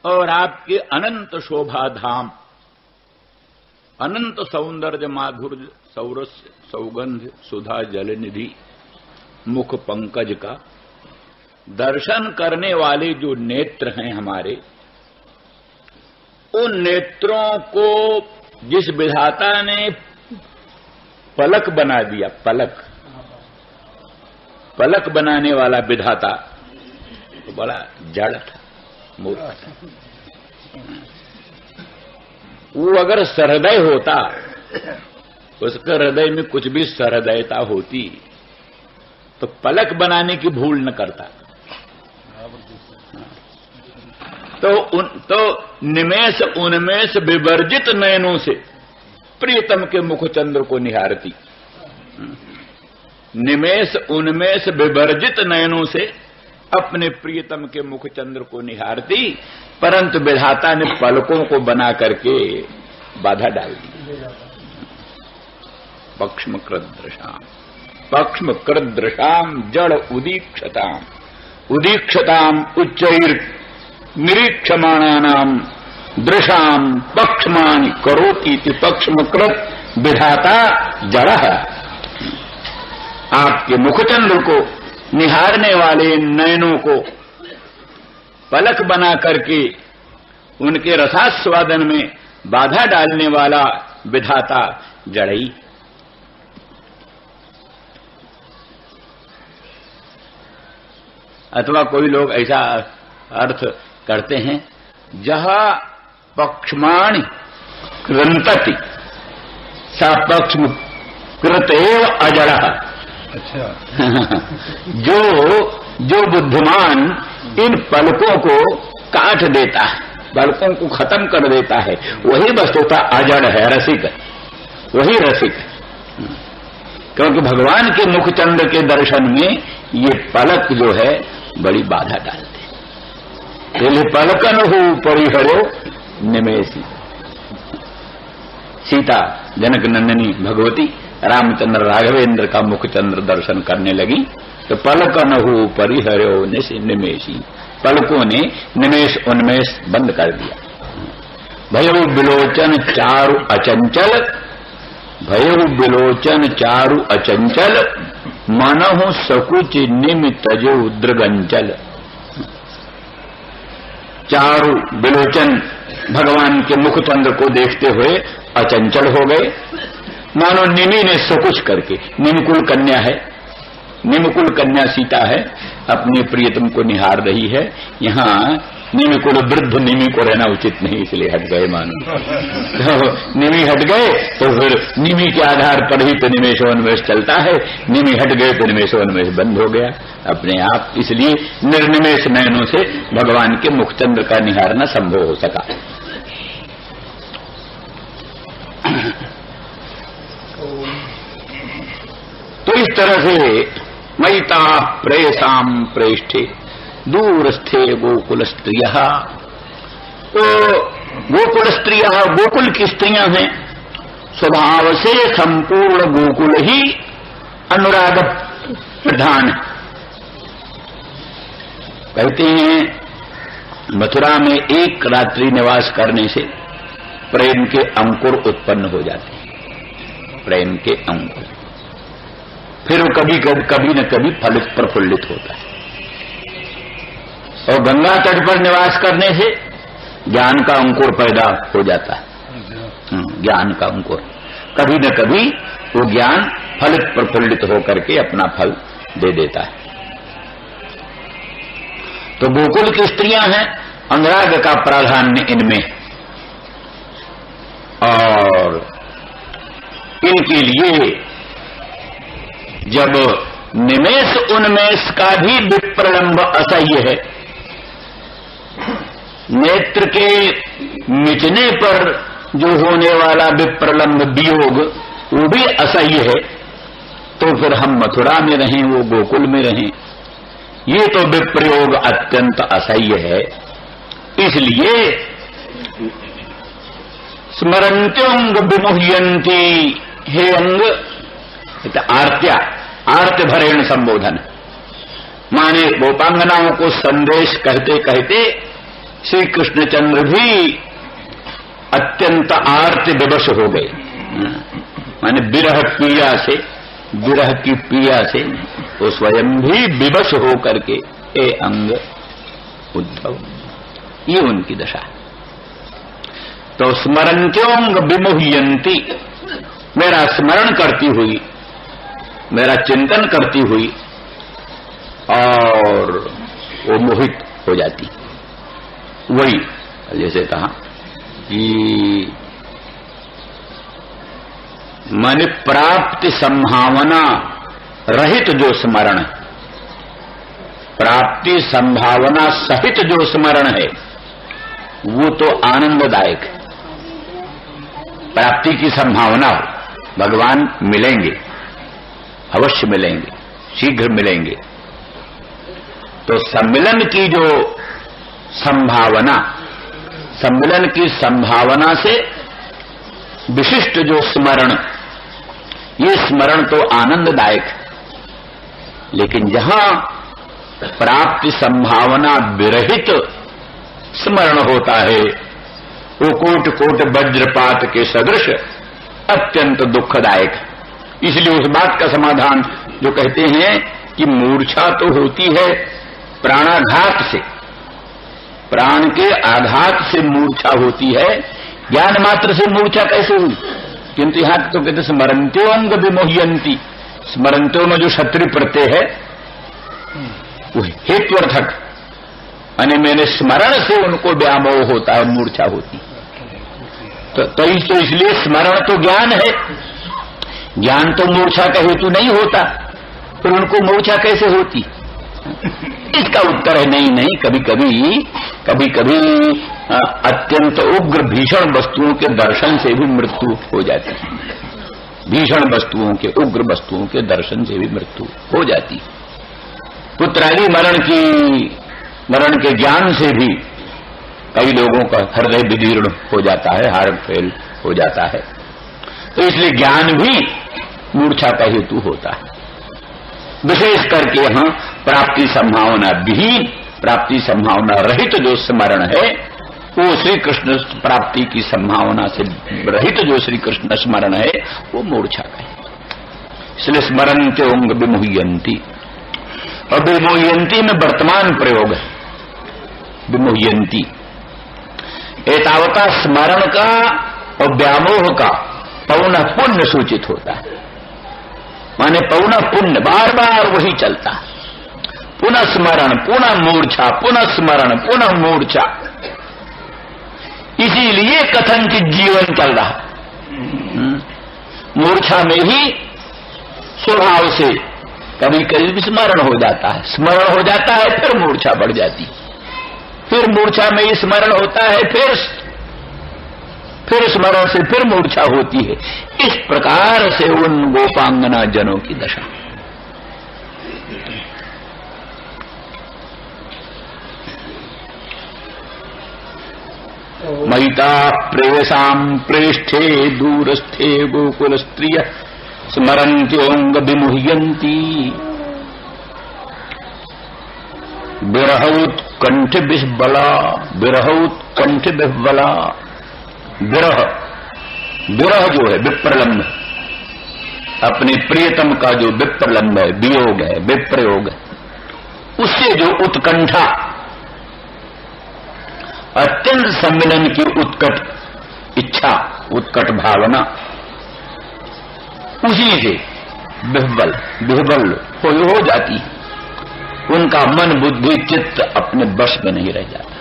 और आपके अनंत शोभा धाम, अनंत सौंदर्य माधुर्य सौरस्य सौगंध सुधा जलनिधि मुख पंकज का दर्शन करने वाले जो नेत्र हैं हमारे, उन नेत्रों को जिस विधाता ने पलक बना दिया, पलक पलक बनाने वाला विधाता तो बड़ा जड़ था, मूर्ख था। वो अगर सहृदय होता, उसके हृदय में कुछ भी सहृदयता होती तो पलक बनाने की भूल न करता। तो निमेष उन्मेष विवर्जित नयनों से प्रियतम के मुखचंद्र को निहारती, निमेष उन्मेष विवर्जित नयनों से अपने प्रियतम के मुखचंद्र को निहारती, परंतु विधाता ने पलकों को बना करके बाधा डाल दी। पक्ष्म कृदृशाम जड़ उदीक्षताम उदीक्षताम उच्चैर निरीक्षमाणानाम दृशाम पक्ष्मानि करोति पक्ष्मकृत विधाता जड़। आपके मुखचंद्र को निहारने वाले नयनों को पलक बना करके उनके रसास्वादन में बाधा डालने वाला विधाता जड़ई। अथवा कोई लोग ऐसा अर्थ करते हैं, जहां पक्ष्माणि कृंतति सा पक्ष्म कृतेव अजड़ः। अच्छा। जो बुद्धिमान इन पलकों को काट देता है, पलकों को खत्म कर देता है, वही वस्तुतः अजड़ है, रसिक, वही रसिक है। क्योंकि भगवान के मुखचंद्र के दर्शन में ये पलक जो है बड़ी बाधा डालते हैं। पलकन हो परिहरो निमेषी। सीता जनक नंदिनी भगवती रामचंद्र राघवेंद्र का मुखचंद्र दर्शन करने लगी तो पलकन हो परिहरो निमेषी, पलकों ने निमेष उन्मेष बंद कर दिया। भयउ बिलोचन चारु अचंचल, भयउ बिलोचन चारु अचंचल, मनहु सकुच निम तजो दृगंचल। चारु बिलोचन भगवान के मुखचंद्र को देखते हुए अचंचल हो गए, मानो निमि ने सकुच करके, निमकुल कन्या है, निमकुल कन्या सीता है, अपने प्रियतम को निहार रही है। यहाँ निमिकुल वृद्ध निमि को रहना उचित नहीं, इसलिए हट गए मानो। तो निमि हट गए तो फिर निमि के आधार पर ही तो निमेषोन्मेष चलता है, निमि हट गए तो निमेषोन्मेष बंद हो गया अपने आप। इसलिए निर्निमेष नयनों से भगवान के मुखचंद्र का निहारना संभव हो सका। तो इस तरह से मयिता प्रेषाम प्रेष्ठे दूरस्थे गोकुल स्त्रियः। तो गोकुल स्त्रियः, गोकुल की स्त्रियां हैं, स्वभाव से संपूर्ण गोकुल ही अनुराग प्रधान। कहते हैं मथुरा में एक रात्रि निवास करने से प्रेम के अंकुर उत्पन्न हो जाते हैं, प्रेम के अंकुर। फिर वो कभी न कभी फलित प्रफुल्लित होता है। और गंगा तट पर निवास करने से ज्ञान का अंकुर पैदा हो जाता है, ज्ञान का अंकुर। कभी न कभी वो ज्ञान फलित प्रफुल्लित होकर के अपना फल दे देता है। तो गोकुल की स्त्रियां हैं, अनुराग का प्राधान्य इनमें, और इनके लिए जब निमेष उन्मेष का भी विप्रलंब असह्य है, नेत्र के मिचने पर जो होने वाला विप्रलंब वियोग वो भी असह्य है, तो फिर हम मथुरा में रहें, वो गोकुल में रहें, ये तो विप्रयोग अत्यंत असह्य है। इसलिए स्मरंत्योंग विमुह्यंती, हे अंग, आर्त्या, आर्त भरेण संबोधन, माने गोपांगनाओं को संदेश कहते कहते श्री कृष्णचंद्र भी अत्यंत आर्त विवश हो गए, माने विरह की पीड़ा से वो स्वयं भी विवश हो करके हे अंग उद्धव, ये उनकी दशा है। तो स्मरन्त्योंग विमुह्यन्ति, मेरा स्मरण करती हुई, मेरा चिंतन करती हुई और वो मोहित हो जाती। वही जैसे कहा कि माने प्राप्ति संभावना रहित जो स्मरण, प्राप्ति संभावना सहित जो स्मरण है वो तो आनंददायक है। प्राप्ति की संभावना हो, भगवान मिलेंगे, अवश्य मिलेंगे, शीघ्र मिलेंगे, तो सम्मिलन की जो संभावना, सम्मिलन की संभावना से विशिष्ट जो स्मरण, ये स्मरण तो आनंददायक है। लेकिन जहां प्राप्ति संभावना विरहित स्मरण होता है वो कोट कोट वज्रपात के सदृश अत्यंत दुखदायक है। इसलिए उस बात का समाधान जो कहते हैं कि मूर्छा तो होती है प्राणाघात से, प्राण के आघात से मूर्छा होती है, ज्ञान मात्र से मूर्छा कैसे हुई? किंतु यहां तो कहते स्मरन्त्यो अंग विमोह्यन्ति, स्मरन्त्यो में जो क्षत्रिय प्रत्यय है वो हेत्वर्थक, यानी मैंने स्मरण से उनको व्यामोह होता है, मूर्छा होती। तो इसलिए स्मरण तो ज्ञान है, ज्ञान तो मूर्छा का हेतु नहीं होता, फिर उनको मूर्छा कैसे होती? इसका उत्तर है नहीं, कभी कभी अत्यंत उग्र भीषण वस्तुओं के दर्शन से भी मृत्यु हो जाती है। भीषण वस्तुओं के, उग्र वस्तुओं के दर्शन से भी मृत्यु हो जाती। पुत्रादि मरण के ज्ञान से भी कई लोगों का हृदय विदीर्ण हो जाता है, हार्ट फेल हो जाता है। तो इसलिए ज्ञान भी मूर्छा का हेतु होता है। विशेष करके यहां प्राप्ति संभावना विहीन, प्राप्ति संभावना रहित जो स्मरण है वो श्री कृष्ण प्राप्ति की संभावना से रहित जो श्री कृष्ण स्मरण है वो मूर्छा का है। इसलिए स्मरन्त्योंग विमुह्यन्ति, और विमुह्यन्ति में वर्तमान प्रयोग है। विमुह्यन्ति एतावता स्मरण का और व्यामोह का पौनः पुण्य सूचित होता है, माने पौनः पुण्य, बार बार वही चलता है। पुनः स्मरण, पुनः मूर्छा, पुनः स्मरण, पुनः मूर्छा, इसीलिए कथनचित जीवन चल रहा। मूर्छा में ही स्वभाव से कभी कभी स्मरण हो जाता है, स्मरण हो जाता है फिर मूर्छा बढ़ जाती, फिर मूर्छा में ही स्मरण होता है, फिर स्मरण से फिर मूर्छा होती है। इस प्रकार से उन गोपांगना जनों की दशा। महिता प्रेयसाम प्रेष्ठे दूरस्थे गोकुल स्त्रिय स्मरन्त्योंग विमुह्यन्ति विरहौत्कंठ विह्वला, विरहौत्कंठ विह्वला। विरह जो है विप्रलंब, अपने प्रियतम का जो विप्रलंब है, वियोग है, विप्रयोग है, उससे जो उत्कंठा, अत्यंत सम्मिलन की उत्कट इच्छा, उत्कट भावना, उसी से विह्वल हो जाती। उनका मन बुद्धि चित्त अपने वश में नहीं रह जाता,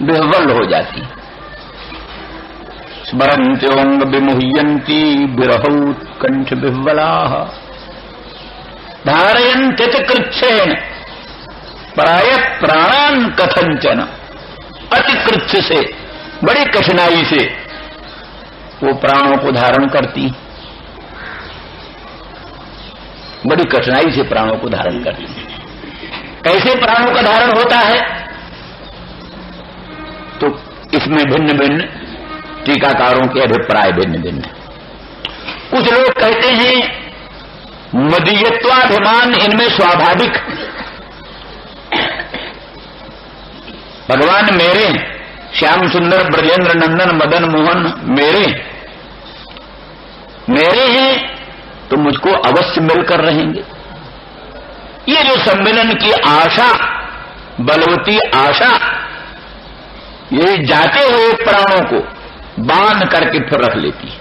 विह्वल हो जाती। स्मरन्त्योंग विमुह्यन्ति विरहौत्कंठ विह्वलाः धारयन्ति च कृच्छेन प्राय प्राणान् कथंचन। अति कृच्छ से, बड़ी कठिनाई से वो प्राणों को धारण करती, बड़ी कठिनाई से प्राणों को धारण करती। कैसे प्राणों का धारण होता है? तो इसमें भिन्न भिन्न टीकाकारों के अभिप्राय भिन्न भिन्न। कुछ लोग कहते हैं मदीयत्वाभिमान इनमें स्वाभाविक, भगवान मेरे, श्याम सुंदर ब्रजेंद्र नंदन मदन मोहन मेरे हैं तो मुझको अवश्य मिलकर रहेंगे। ये जो सम्मिलन की आशा, बलवती आशा, ये जाते हुए प्राणों को बांध करके फिर रख लेती है।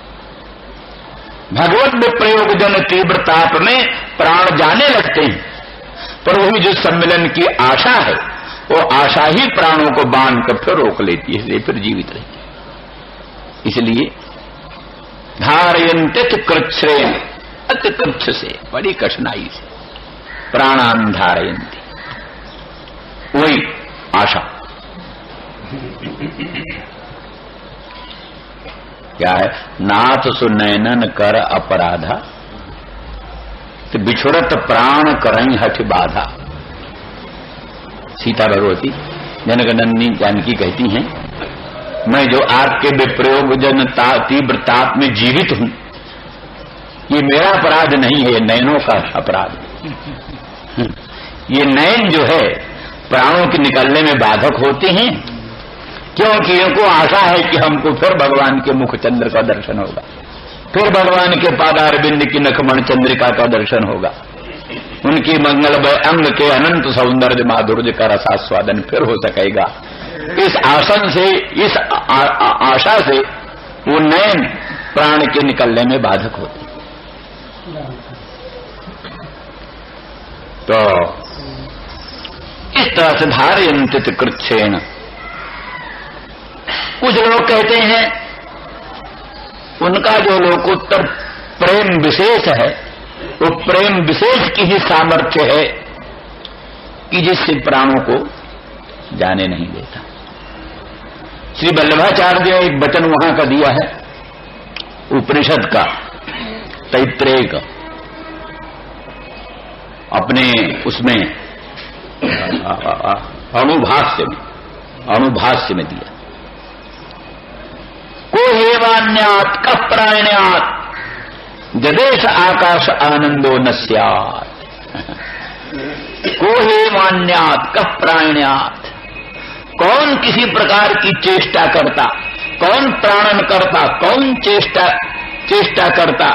भगवत में प्रयोग जन तीव्र ताप में प्राण जाने लगते हैं, पर वही जो सम्मिलन की आशा है, वो आशा ही प्राणों को बांध कर फिर रोक लेती है, इसलिए फिर जीवित रहती है। इसलिए धारयन्ते कृच्छ्रेण, अति तुच्छ से, बड़ी कठिनाई से प्राणान धारयन्ति, वही आशा। क्या है? नाथ सुनैनन कर अपराधा, तो बिछुड़त प्राण करई हठ बाधा। सीता भगवती जनकनंदिनी जानकी कहती हैं, मैं जो आपके विप्रयोग जन तीव्र ताप में जीवित हूं, ये मेरा अपराध नहीं है, नयनों का अपराध। ये नयन जो है प्राणों के निकलने में बाधक होते हैं, क्योंकि इनको आशा है कि हमको फिर भगवान के मुख चंद्र का दर्शन होगा, फिर भगवान के पादार बिंद की नखमण चंद्रिका का दर्शन होगा, उनकी मंगलमय अंग के अनंत सौंदर्य माधुर्य का रसास्वादन फिर हो सकेगा। इस आसन से, इस आशा से वो नयन प्राण के निकलने में बाधक होते। तो इस तरह से धारयन्ति कृच्छ्रेण। कुछ लोग कहते हैं उनका जो लोकोत्तर प्रेम विशेष है, वो प्रेम विशेष की ही सामर्थ्य है कि जिससे प्राणों को जाने नहीं देता। श्री वल्लभाचार्य ने एक वचन वहां का दिया है, उपनिषद का, तैत्रेय का, अपने उसमें अणुभाष्य में दिया। को हेवान्यात् कः प्राण्यात् जदेश आकाश आनंदो न स्यात्। को हेवान्यात् कः प्राण्यात्, कौन किसी प्रकार की चेष्टा करता, कौन प्राणन करता, कौन चेष्टा करता,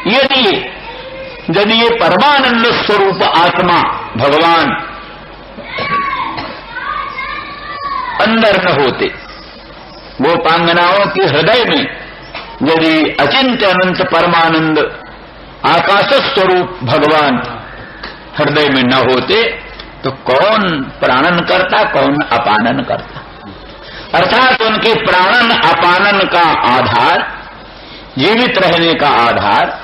यदि ये परमानंद स्वरूप आत्मा भगवान अंदर न होते, गोपांगनाओं के हृदय में यदि अचिंत्य अनंत परमानंद आकाश स्वरूप भगवान हृदय में न होते, तो कौन प्राणन करता, कौन अपानन करता। अर्थात उनके प्राणन अपानन का आधार, जीवित रहने का आधार,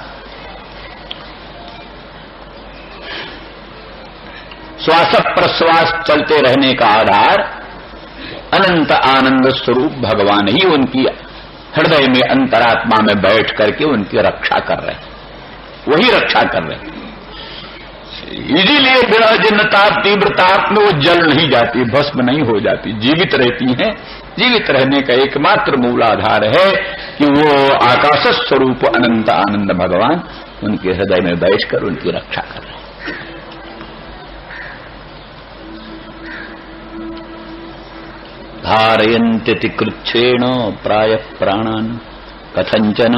श्वास प्रश्वास चलते रहने का आधार अनंत आनंद स्वरूप भगवान ही उनकी हृदय में अंतरात्मा में बैठ करके उनकी रक्षा कर रहे हैं, वही रक्षा कर रहे हैं। इसीलिए विराजनता तीव्रता में वो जल नहीं जाती, भस्म नहीं हो जाती, जीवित रहती हैं। जीवित रहने का एकमात्र मूल आधार है कि वो आकाश स्वरूप अनंत आनंद भगवान उनके हृदय में बैठकर उनकी रक्षा कर रहे हैं। धारयन्ति कृच्छ्रेण प्राय प्राणान कथंचन।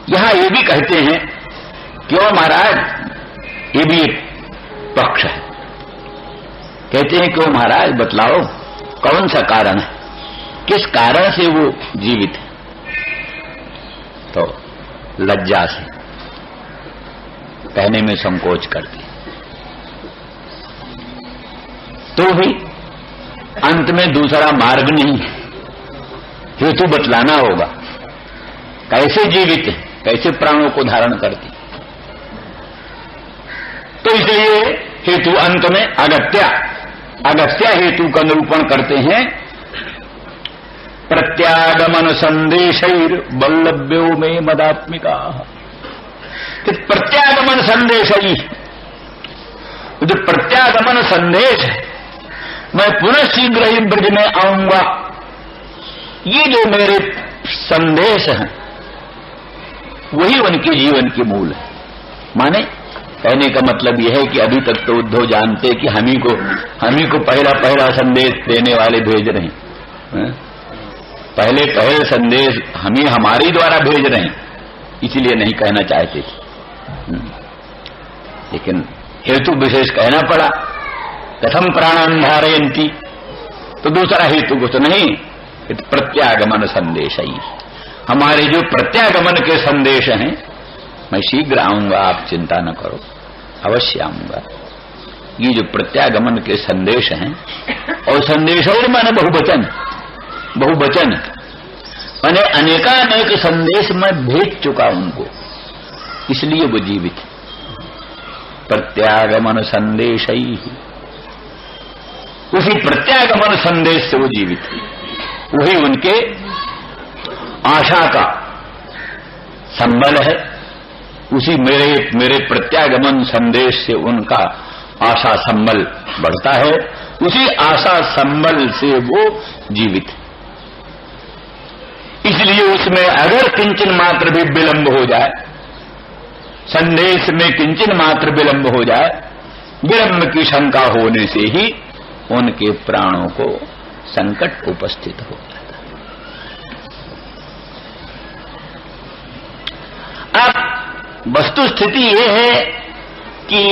यहां ये भी कहते हैं, क्यों महाराज, ये भी एक पक्ष है। कहते हैं क्यों महाराज, बतलाओ कौन सा कारण है, किस कारण से वो जीवित है। तो लज्जा से कहने में संकोच करती, तो भी अंत में दूसरा मार्ग नहीं है, हेतु बतलाना होगा, कैसे जीवित है, कैसे प्राणों को धारण करती। तो इसलिए हेतु अंत में अगस्त्य हेतु का निरूपण करते हैं। प्रत्यागमन संदेशैर वल्लभ्यो में मदात्मिका। प्रत्यागमन संदेश, जो प्रत्यागमन संदेश है, मैं पुनः शीघ्र ही ब्रज में आऊंगा, ये जो मेरे संदेश हैं वही उनके जीवन की मूल है। माने कहने का मतलब यह है कि अभी तक तो उद्धव जानते कि हम ही को पहला संदेश देने वाले भेज रहे हैं। पहले संदेश हम ही हमारे द्वारा भेज रहे हैं, इसलिए नहीं कहना चाहते थे, लेकिन हेतु विशेष कहना पड़ा। कथम प्राणान धारयन्ति, तो दूसरा हेतु कुछ नहीं, प्रत्यागमन संदेश ही। हमारे जो प्रत्यागमन के संदेश हैं, मैं शीघ्र आऊंगा, आप चिंता न करो, अवश्य आऊंगा। ये जो प्रत्यागमन के संदेश हैं, और संदेश और माने बहुवचन माने अनेकानेक संदेश मैं भेज चुका उनको, इसलिए वो जीवित। प्रत्यागमन संदेश ही, उसी प्रत्यागमन संदेश से वो जीवित, वही उनके आशा का संबल है। उसी मेरे प्रत्यागमन संदेश से उनका आशा संबल बढ़ता है, उसी आशा संबल से वो जीवित। इसलिए उसमें अगर किंचन मात्र भी विलंब हो जाए, संदेश में किंचन मात्र विलंब हो जाए, विलंब की शंका होने से ही उनके प्राणों को संकट उपस्थित हो जाता है। अब वस्तु स्थिति यह है कि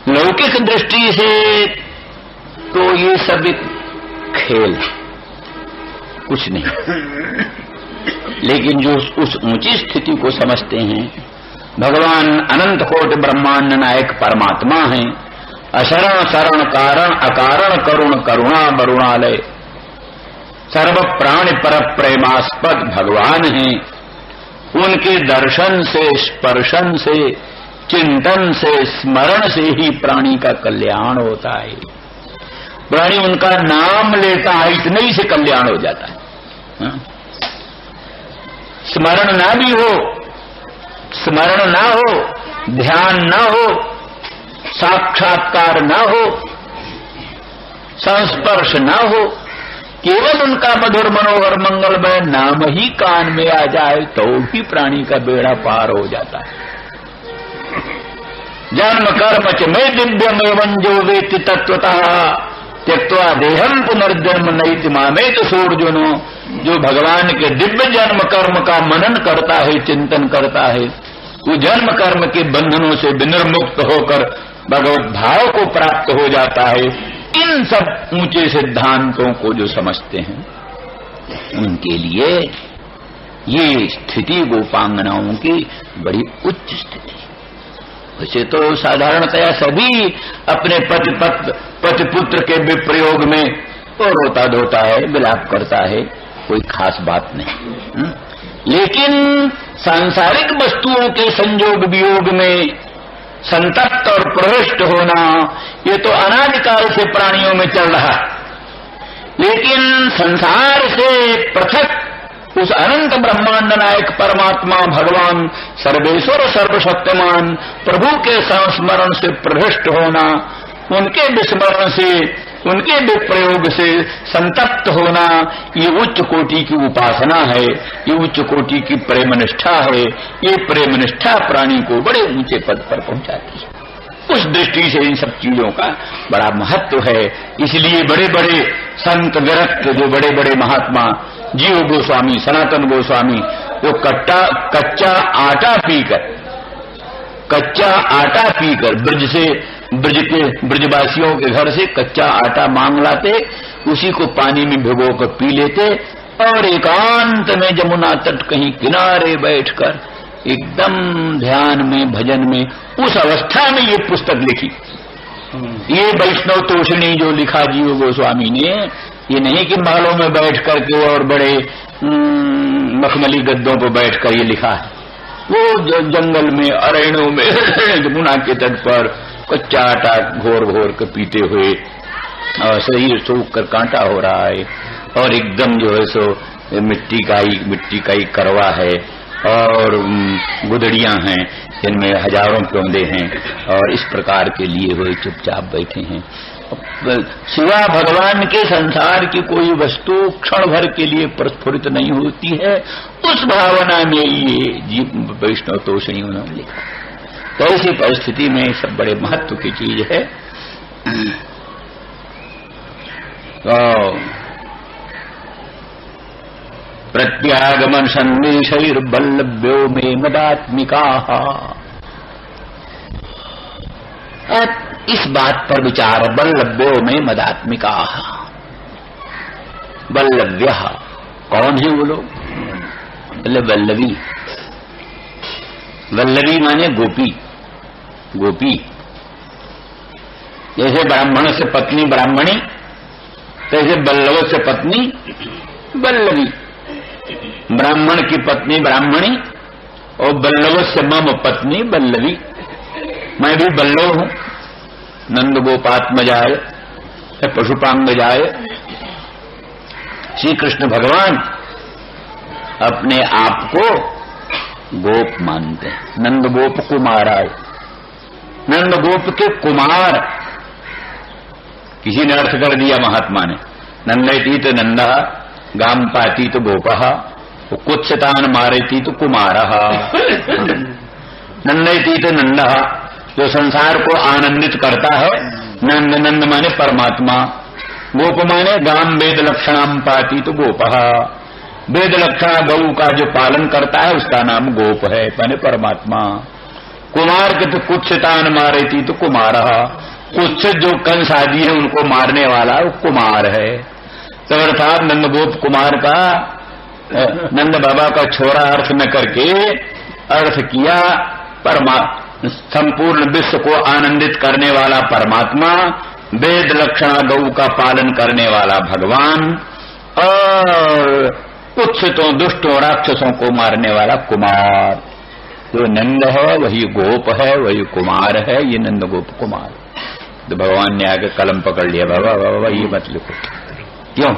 लौकिक दृष्टि से तो ये सब एक खेल, कुछ नहीं, लेकिन जो उस ऊंची स्थिति को समझते हैं, भगवान अनंत कोटि ब्रह्मांड नायक परमात्मा हैं, अशरण शरण कारण अकारण करुण करुणा वरुणालय, सर्व प्राणी पर प्रेमास्पद भगवान हैं। उनके दर्शन से, स्पर्शन से, चिंतन से, स्मरण से ही प्राणी का कल्याण होता है। प्राणी उनका नाम लेता है, इतने ही से कल्याण हो जाता है। स्मरण ना भी हो, स्मरण ना हो, ध्यान ना हो, साक्षात्कार ना हो, संस्पर्श ना हो, केवल उनका मधुर मनोहर मंगलमय नाम ही कान में आ जाए तो भी प्राणी का बेड़ा पार हो जाता है। जन्म कर्म च में दिव्यम एवं जो वेत्ति तत्वतः त्यक्त्वा देहम पुनर्जन्म नैति मामेत सूर्जुनो, जो भगवान के दिव्य जन्म कर्म का मनन करता है, चिंतन करता है, वो जन्म कर्म के बंधनों से विनिर्मुक्त होकर भगवत भाव को प्राप्त हो जाता है। इन सब ऊंचे सिद्धांतों को जो समझते हैं, उनके लिए ये स्थिति गोपांगनाओं की बड़ी उच्च स्थिति। वैसे तो साधारणतया सभी अपने पति पुत्र के विप्रयोग में तो रोता धोता है, विलाप करता है, कोई खास बात नहीं। लेकिन सांसारिक वस्तुओं के संयोग वियोग में संतप्त और प्रविष्ट होना, ये तो अनादिकाल से प्राणियों में चल रहा है। लेकिन संसार से पृथक उस अनंत ब्रह्मांड नायक परमात्मा भगवान सर्वेश्वर सर्वशक्तिमान प्रभु के संस्मरण से प्रविष्ट होना, उनके विस्मरण से, उनके विप्रयोग से संतप्त होना, ये उच्च कोटि की उपासना है, ये उच्च कोटि की प्रेमनिष्ठा है। ये प्रेमनिष्ठा प्राणी को बड़े ऊंचे पद पर पहुंचाती है। उस दृष्टि से इन सब चीजों का बड़ा महत्व है। इसलिए बड़े बड़े संत विरक्त, जो बड़े बड़े महात्मा, जीव गोस्वामी, सनातन गोस्वामी, वो कच्चा आटा पीकर ब्रजवासियों के घर से कच्चा आटा मांग लाते, उसी को पानी में भिगोकर पी लेते, और एकांत में जमुना तट कहीं किनारे बैठकर एकदम ध्यान में, भजन में, उस अवस्था में ये पुस्तक लिखी। ये वैष्णव तोषणी जो लिखा जीव गोस्वामी ने, ये नहीं कि महलों में बैठ करके और बड़े मखमली गद्दों पर बैठकर ये लिखा है। वो जंगल में, अरण्यों में, यमुना के तट पर कच्चा आटा घोर घोर कर पीते हुए, और शरीर सूख कर कांटा हो रहा है, और एकदम जो है सो मिट्टी का ही करवा है, और गुदड़ियां हैं जिनमें हजारों पौधे हैं, और इस प्रकार के लिए हुए चुपचाप बैठे हैं। सिवा भगवान के संसार की कोई वस्तु क्षण भर के लिए प्रस्फुरित नहीं होती है। उस भावना में ये जीव वैष्णव तोषणी उन्होंने लिखा। तो ऐसी परिस्थिति में सब बड़े महत्व की चीज है। तो प्रत्यागमन संदेशैर्बल्लभ्यो में मदात्मिका। इस बात पर विचार, बल्लभ्यो में मदात्मिका। बल्लभ्य कौन है वो लोग? बोले वल्लवी। वल्लवी माने गोपी। गोपी जैसे ब्राह्मण से पत्नी ब्राह्मणी, तैसे बल्लभ से पत्नी बल्लवी। ब्राह्मण की पत्नी ब्राह्मणी और बल्लभ से मम पत्नी बल्लवी। मैं भी बल्लभ हूं। नंद गोपात्मजाय पशुपांगजाय। श्री कृष्ण भगवान अपने आप को गोप मानते हैं। नंद गोप कुमाराय, नंद गोप के कुमार। किसी ने अर्थ कर दिया महात्मा ने, नंदैती तो नंदा गाम पाती तो गोपहा कुत्सतान मारेती तो कुमारः। नंदैती तो नंदा जो संसार को आनंदित करता है। नंद, नंद माने परमात्मा। गोप माने गाम वेद लक्षणाम पाती तो गोपः। वेद लक्षणा गौ का जो पालन करता है उसका नाम गोप है, माने परमात्मा। कुमार के तो कुत्सितान मारेती तो कुमारः। कुत्सित जो कंस आदि है उनको मारने वाला वो कुमार है। तो अर्थात नंद गोप कुमार का, नंद बाबा का छोरा अर्थ न करके अर्थ किया संपूर्ण विश्व को आनंदित करने वाला परमात्मा, वेद लक्षणा गौ का पालन करने वाला भगवान और कुत्सितों दुष्टों राक्षसों को मारने वाला कुमार। जो नंद है वही गोप है, वही कुमार है। ये नंद गोप कुमार। तो भगवान ने आगे कलम पकड़ लिया, बाबा बाबा ये मत लिखो। क्यों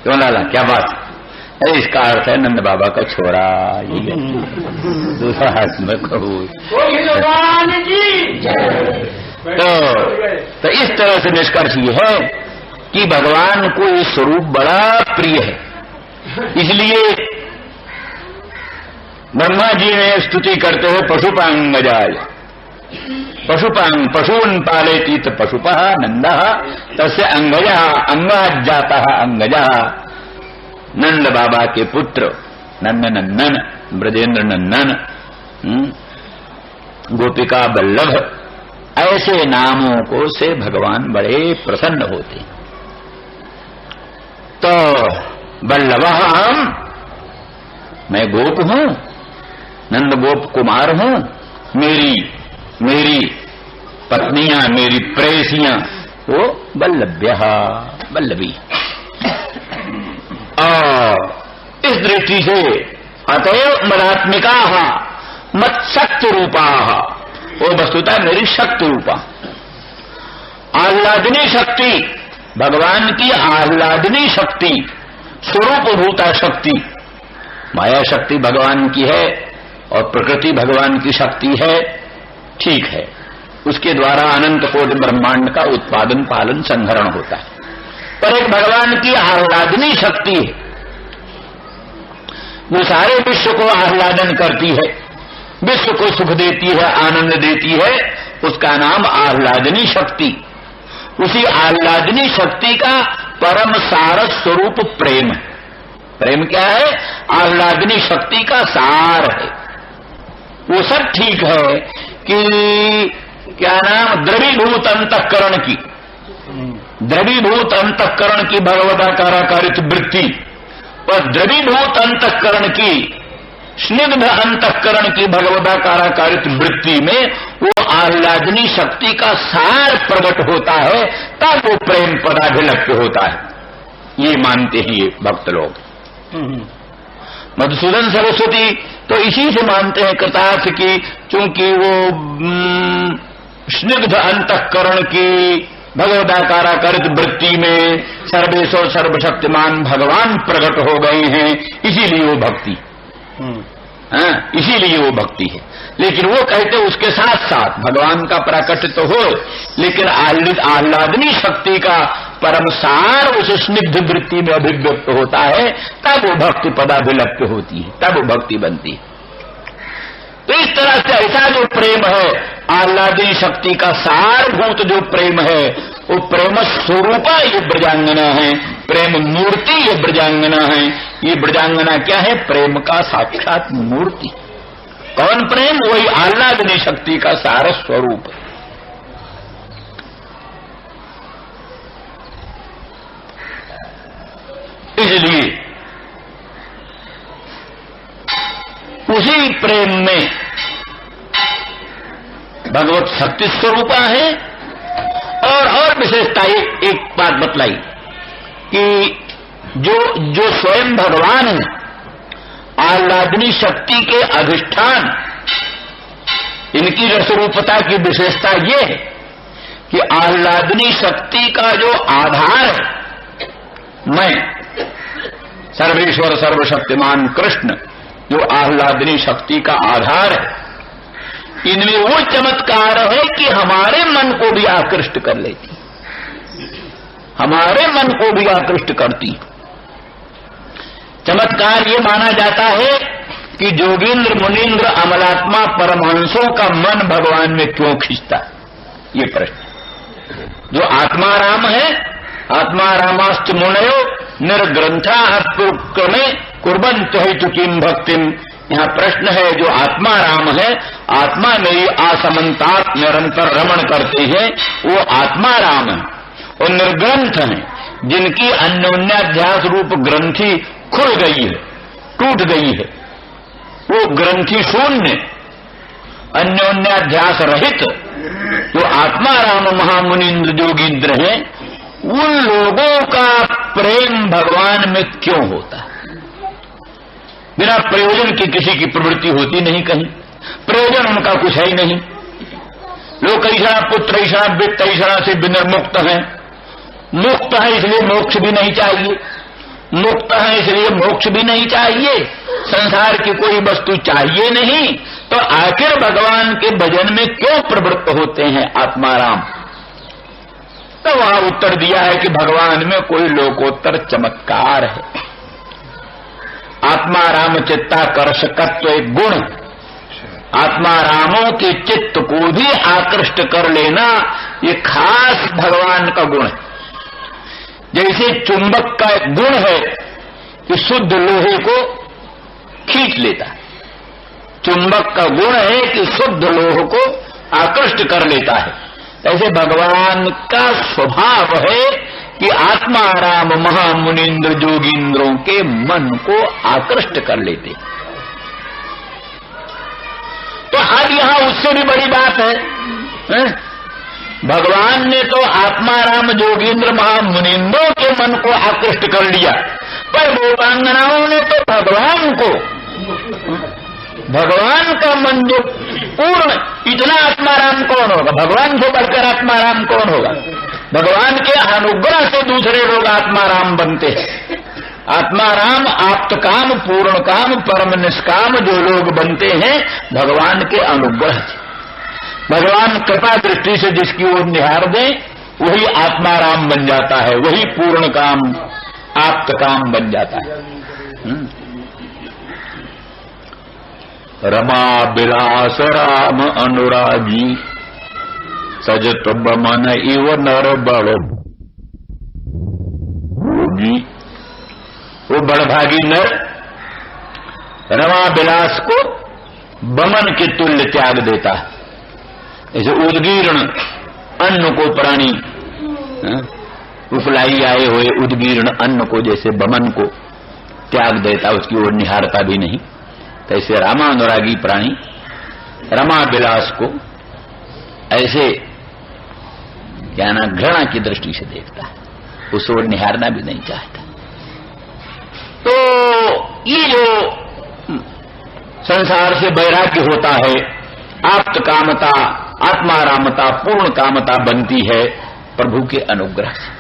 क्यों लाला, क्या बात? अरे इसका अर्थ है नंद बाबा का छोरा। ये दूसरा हाथ में कहूँ तो इस तरह से निष्कर्ष ये है कि भगवान को ये स्वरूप बड़ा प्रिय है। इसलिए ब्रह्मा जी ने स्तुति करते हुए पशुपांगजाय, पशुपांग पशून पालेती तो पशुपः नंदः तस्य अंगजः अंगाजातः अंगजः। नंद बाबा के पुत्र नंद नंदन, ब्रजेंद्र नंदन, गोपिका बल्लभ, ऐसे नामों को से भगवान बड़े प्रसन्न होते। तो बल्लभ हम, मैं गोप हूं, नंद गोप कुमार हूं। मेरी पत्नियां, मेरी प्रेयसियां वो बल्लभ्य बल्लभी। इस दृष्टि से अतएव मदात्मिका मत शक्ति रूपा, वो वस्तुतः मेरी शक्ति रूपा। आह्लादनी शक्ति, भगवान की आह्लादनी शक्ति, स्वरूप भूता शक्ति। माया शक्ति भगवान की है और प्रकृति भगवान की शक्ति है, ठीक है। उसके द्वारा अनंत कोटि ब्रह्मांड का उत्पादन पालन संहरण होता है। पर एक भगवान की आह्लादनी शक्ति है जो सारे विश्व को आह्लादन करती है, विश्व को सुख देती है, आनंद देती है। उसका नाम आह्लादनी शक्ति। उसी आह्लादनी शक्ति का परम सार स्वरूप प्रेम है। प्रेम क्या है? आह्लादनी शक्ति का सार है। वो सब ठीक है कि क्या नाम द्रवीभूत अंतःकरण की, द्रवीभूत अंतःकरण की भगवदाकारित वृत्ति और द्रवीभूत अंतःकरण की, स्निग्ध अंतःकरण की भगवदाकारित वृत्ति में वो आह्लादनी शक्ति का सार प्रकट होता है, तब वो प्रेम पदाभिलप्य होता है। ये मानते हैं ये भक्त लोग। मधुसूदन सरस्वती तो इसी से मानते हैं कृतार्थ की, चूंकि वो स्निग्ध अंतःकरण की भगवदाकारित वृत्ति में सर्वेश्वर सर्वशक्तिमान भगवान प्रकट हो गए हैं, इसीलिए वो भक्ति, इसीलिए वो भक्ति है। लेकिन वो कहते उसके साथ साथ भगवान का प्राकट्य तो हो, लेकिन आह्लादनी शक्ति का परम सार उस स्निग्ध वृत्ति में अभिव्यक्त होता है, तब वो भक्ति पदाभिलप्य होती है, तब वो भक्ति बनती है। तो इस तरह से ऐसा जो प्रेम है, आह्लादनी शक्ति का सारभूत जो प्रेम है, वो प्रेम स्वरूपा ये ब्रजांगना है, प्रेम मूर्ति ये ब्रजांगना है। ये ब्रजांगना क्या है? प्रेम का साक्षात मूर्ति। कौन प्रेम? वही आह्लादनी शक्ति का सार स्वरूप। इसलिए उसी प्रेम में भगवत शक्ति स्वरूपा है। और विशेषता एक बात बतलाई कि जो स्वयं भगवान है, आह्लादनी शक्ति के अधिष्ठान, इनकी रसरूपता की विशेषता ये है कि आह्लादनी शक्ति का जो आधार है, मैं सर्वेश्वर सर्वशक्तिमान कृष्ण, जो आह्लादनी शक्ति का आधार है, इनमें वो चमत्कार है कि हमारे मन को भी आकृष्ट कर लेती, हमारे मन को भी आकृष्ट करती। चमत्कार ये माना जाता है कि जोगींद्र मुनींद्र अमलात्मा परमहंसों का मन भगवान में क्यों खींचता, ये प्रश्न। जो आत्माराम है, आत्मारामाश्च मुनयो निर्ग्रंथा क्रमे कुर्बन्त हेतु किम भक्तिम। यहाँ प्रश्न है, जो आत्माराम है, आत्मा में ही आसमंतात निरंतर रमण करते हैं, वो आत्माराम है। और निर्ग्रंथ है, जिनकी अन्योन्याध्यास रूप ग्रंथि खुल गई है, टूट गई है, वो ग्रंथि शून्य, अन्योन्याध्यास रहित जो आत्माराम महामुनीन्द्र जोगींद्र हैं, उन लोगों का प्रेम भगवान में क्यों होता है? बिना प्रयोजन की किसी की प्रवृत्ति होती नहीं, कहीं प्रयोजन उनका कुछ है ही नहीं। लोग ऐसा पुत्र ऐसा वित्त ऐसा से विनिर्मुक्त हैं, मुक्त है इसलिए मोक्ष भी नहीं चाहिए, मुक्त है इसलिए मोक्ष भी नहीं चाहिए, संसार की कोई वस्तु चाहिए नहीं, तो आखिर भगवान के भजन में क्यों प्रवृत्त होते हैं आत्माराम? तो वहां उत्तर दिया है कि भगवान में कोई लोकोत्तर चमत्कार है। आत्माराम चित्ताकर्षकत्व एक गुण, आत्मारामों के चित्त को भी आकृष्ट कर लेना ये खास भगवान का गुण है। जैसे चुंबक का एक गुण है कि शुद्ध लोहे को खींच लेता है, चुंबक का गुण है कि शुद्ध लोह को आकृष्ट कर लेता है, ऐसे भगवान का स्वभाव है कि आत्माराम महामुनीन्द्र जोगींद्रों के मन को आकृष्ट कर लेते। तो आज यहां उससे भी बड़ी बात है, भगवान ने तो आत्माराम जोगींद्र महामुनीन्द्रों के मन को आकृष्ट कर लिया, पर गोपांगनाओं ने तो भगवान को, भगवान का मन जो पूर्ण, इतना आत्माराम कौन होगा? भगवान से बढ़कर आत्माराम कौन होगा? भगवान के अनुग्रह से दूसरे लोग आत्माराम बनते हैं। आत्माराम आप्त काम, पूर्ण काम, परम निष्काम जो लोग बनते हैं भगवान के अनुग्रह से। भगवान कृपा दृष्टि से जिसकी ओर निहार दे वही आत्माराम बन जाता है, वही पूर्ण काम आप्त काम बन जाता है। रमा बिलास राम अनुरागी सजत बमन इव नर बड़ भोगी। वो बड़भागी नर रमा बिलास को बमन के तुल्य त्याग देता है। ऐसे उद्गीर्ण अन्न को प्राणी उपलाई आए हुए उद्गीर्ण अन्न को जैसे बमन को त्याग देता, उसकी ओर निहारता भी नहीं, ऐसे रामानुरागी प्राणी रमा विलास को ऐसे क्या ना घृणा की दृष्टि से देखता है, उस ओर निहारना भी नहीं चाहता। तो ये जो संसार से वैराग्य होता है, आप्त कामता, आत्मारामता, पूर्ण कामता बनती है प्रभु के अनुग्रह से।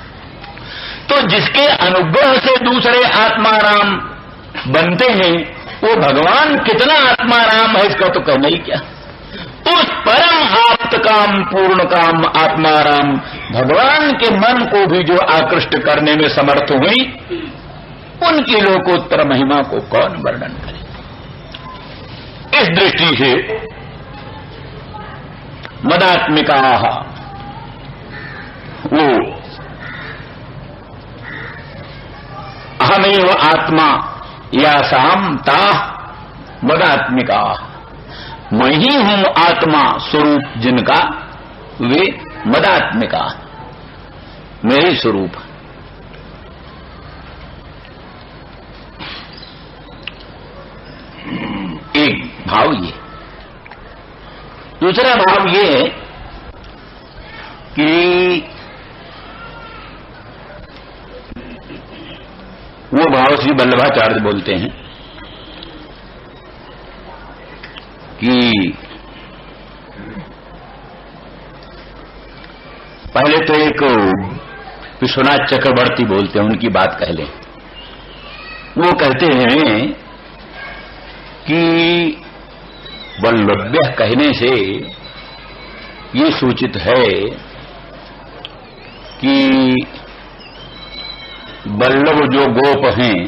तो जिसके अनुग्रह से दूसरे आत्माराम बनते हैं, वो भगवान कितना आत्माराम है इसका तो कहना ही क्या। उस परम आप्त काम, पूर्ण काम, आत्माराम भगवान के मन को भी जो आकृष्ट करने में समर्थ हुई, उनकी लोकोत्तर महिमा को कौन वर्णन करे। इस दृष्टि से मदात्मिका वो अहमेव आत्मा या सामता मदात्मिका, मैं ही हूं आत्मा स्वरूप जिनका, वे मदात्मिका, मेरे स्वरूप। एक भाव ये। दूसरा भाव ये है कि वो भाव श्री वल्लभाचार्य बोलते हैं कि पहले तो एक विश्वनाथ चक्रवर्ती बोलते हैं, उनकी बात कह लें। वो कहते हैं कि वल्लभ्य कहने से ये सूचित है कि वल्लभ जो गोप हैं,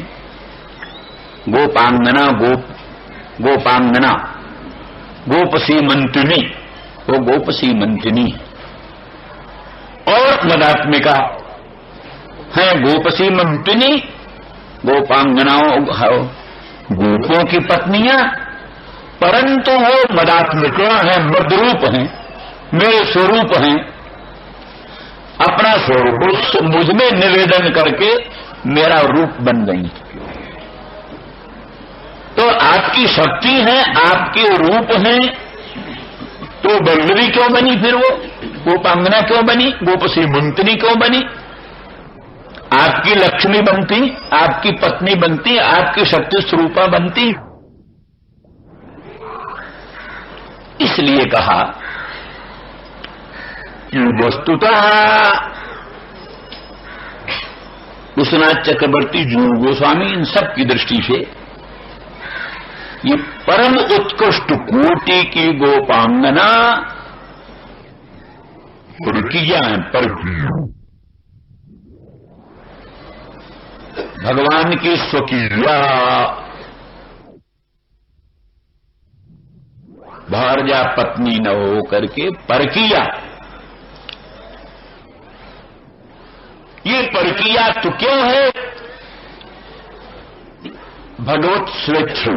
गोपांगना, गोपांगना, गोपसी मंत्रिनी, वो गोपसी मंत्रिनी और मदात्मिका है। गोपसी मंत्रिनी गोपांगनाओं, गोपों की पत्नियां, परंतु वो मदात्मिका है, मदरूप हैं, मेरे स्वरूप हैं। अपना स्वरूप मुझ में निवेदन करके मेरा रूप बन गई। तो आपकी शक्ति है, आपके रूप है, तो वल्लभी क्यों बनी? फिर वो गोपांगना क्यों बनी? गोपसी मंत्रिनी क्यों बनी? आपकी लक्ष्मी बनती, आपकी पत्नी बनती, आपकी शक्ति स्वरूपा बनती। इसलिए कहा वस्तुतः विश्वनाथ चक्रवर्ती, जीव गोस्वामी, इन सब की दृष्टि से ये परम उत्कृष्ट कोटि की गोपांगना परकिया है। भगवान की स्वकीया भार्या पत्नी न हो करके परकिया, ये परकिया तो क्यों है? भगवत स्वेच्छा।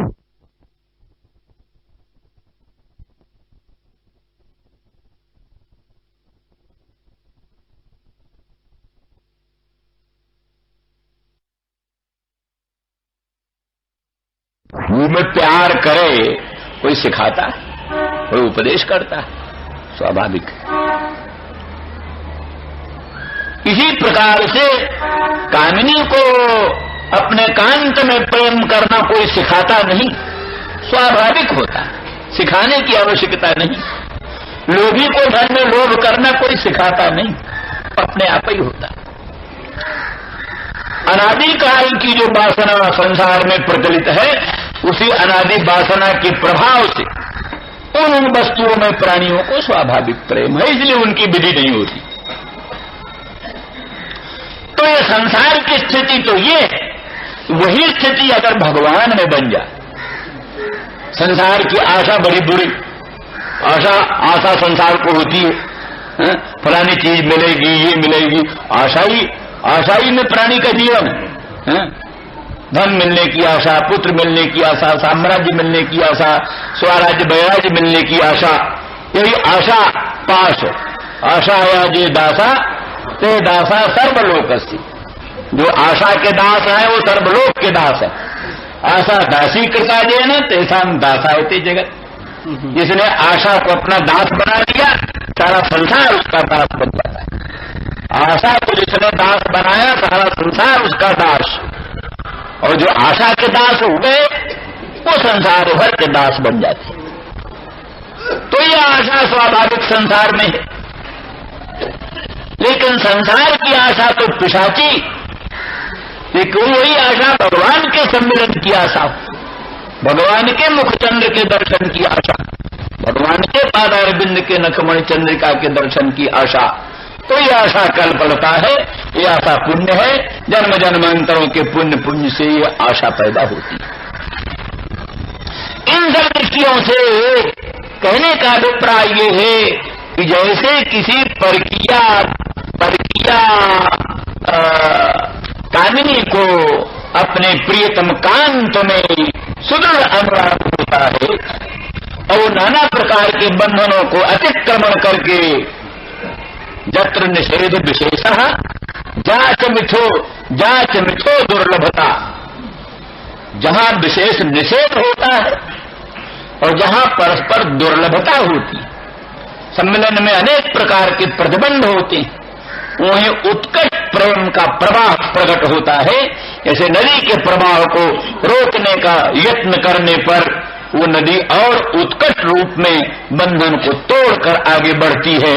मुंह में प्यार करे कोई सिखाता है, कोई उपदेश करता है, स्वाभाविक। इसी प्रकार से कामिनी को अपने कांत में प्रेम करना कोई सिखाता नहीं, स्वाभाविक होता है, सिखाने की आवश्यकता नहीं। लोभी को धन में लोभ करना कोई सिखाता नहीं, अपने आप ही होता है। अनादिकाल की जो वासना संसार में प्रचलित है, उसी अनादि वासना के प्रभाव से उन वस्तुओं में प्राणियों को स्वाभाविक प्रेम है, इसलिए उनकी विधि नहीं होती। तो ये संसार की स्थिति तो ये है, वही स्थिति अगर भगवान में बन जाए। संसार की आशा बड़ी बुरी आशा संसार को होती है, फलानी चीज मिलेगी, ये मिलेगी, आशा ही में प्राणी का जीवन है। धन मिलने की आशा, पुत्र मिलने की आशा, साम्राज्य मिलने की आशा, स्वराज्य वैराज्य मिलने की आशा, यही आशा पाश। आशा या जे दासा ते दासा सर्वलोकस्य, जो आशा के दास है वो सर्वलोक के दास है। आशा दासी कृता जेन तेसाम दासायते जगत, जिसने आशा को अपना दास बना लिया, सारा संसार उसका दास बन जाता है। आशा को जिसने दास बनाया, सारा संसार उसका दास, और जो आशा के दास हो गए वो संसार भर के दास बन जाते। तो यह आशा स्वाभाविक संसार में है, लेकिन संसार की आशा तो पिशाची, लेकिन वही आशा भगवान के सम्मिलन की आशा, भगवान के मुखचंद्र के दर्शन की आशा, भगवान के पादारविंद के नखमणि चंद्रिका के दर्शन की आशा, तो यह आशा कल्पलता है, ये आशा पुण्य है। जन्म जन्मांतरों के पुण्य से ये आशा पैदा होती है। इन सब दृष्टि वाक्यों से कहने का अभिप्राय ये है कि जैसे किसी परकिया कामिनी को अपने प्रियतम कांत में सुदृढ़ अनुराग होता है और नाना प्रकार के बंधनों को अतिक्रमण करके यत्र निषेध विशेषः जाच मिथो दुर्लभता, जहां विशेष निषेध होता है और जहां परस्पर दुर्लभता होती, सम्मेलन में अनेक प्रकार के प्रतिबंध होते हैं, वहीं उत्कट प्रेम का प्रवाह प्रकट होता है। जैसे नदी के प्रवाह को रोकने का यत्न करने पर वो नदी और उत्कट रूप में बंधन को तोड़कर आगे बढ़ती है,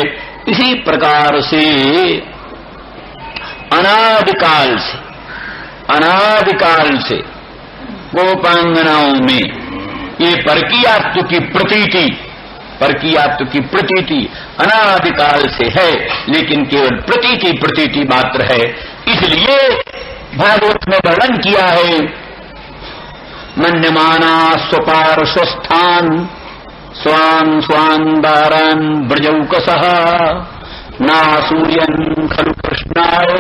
इसी प्रकार से अनादिकाल से गोपांगनाओं में ये परकीयात्व की प्रतीति अनादिकाल से है, लेकिन केवल प्रतीति मात्र है। इसलिए भागवत में वर्णन किया है, मन्यमाना स्वपार स्वस्थान स्वान स्वान दारान ब्रजौकसः ना सूर्यन खलु कृष्णाय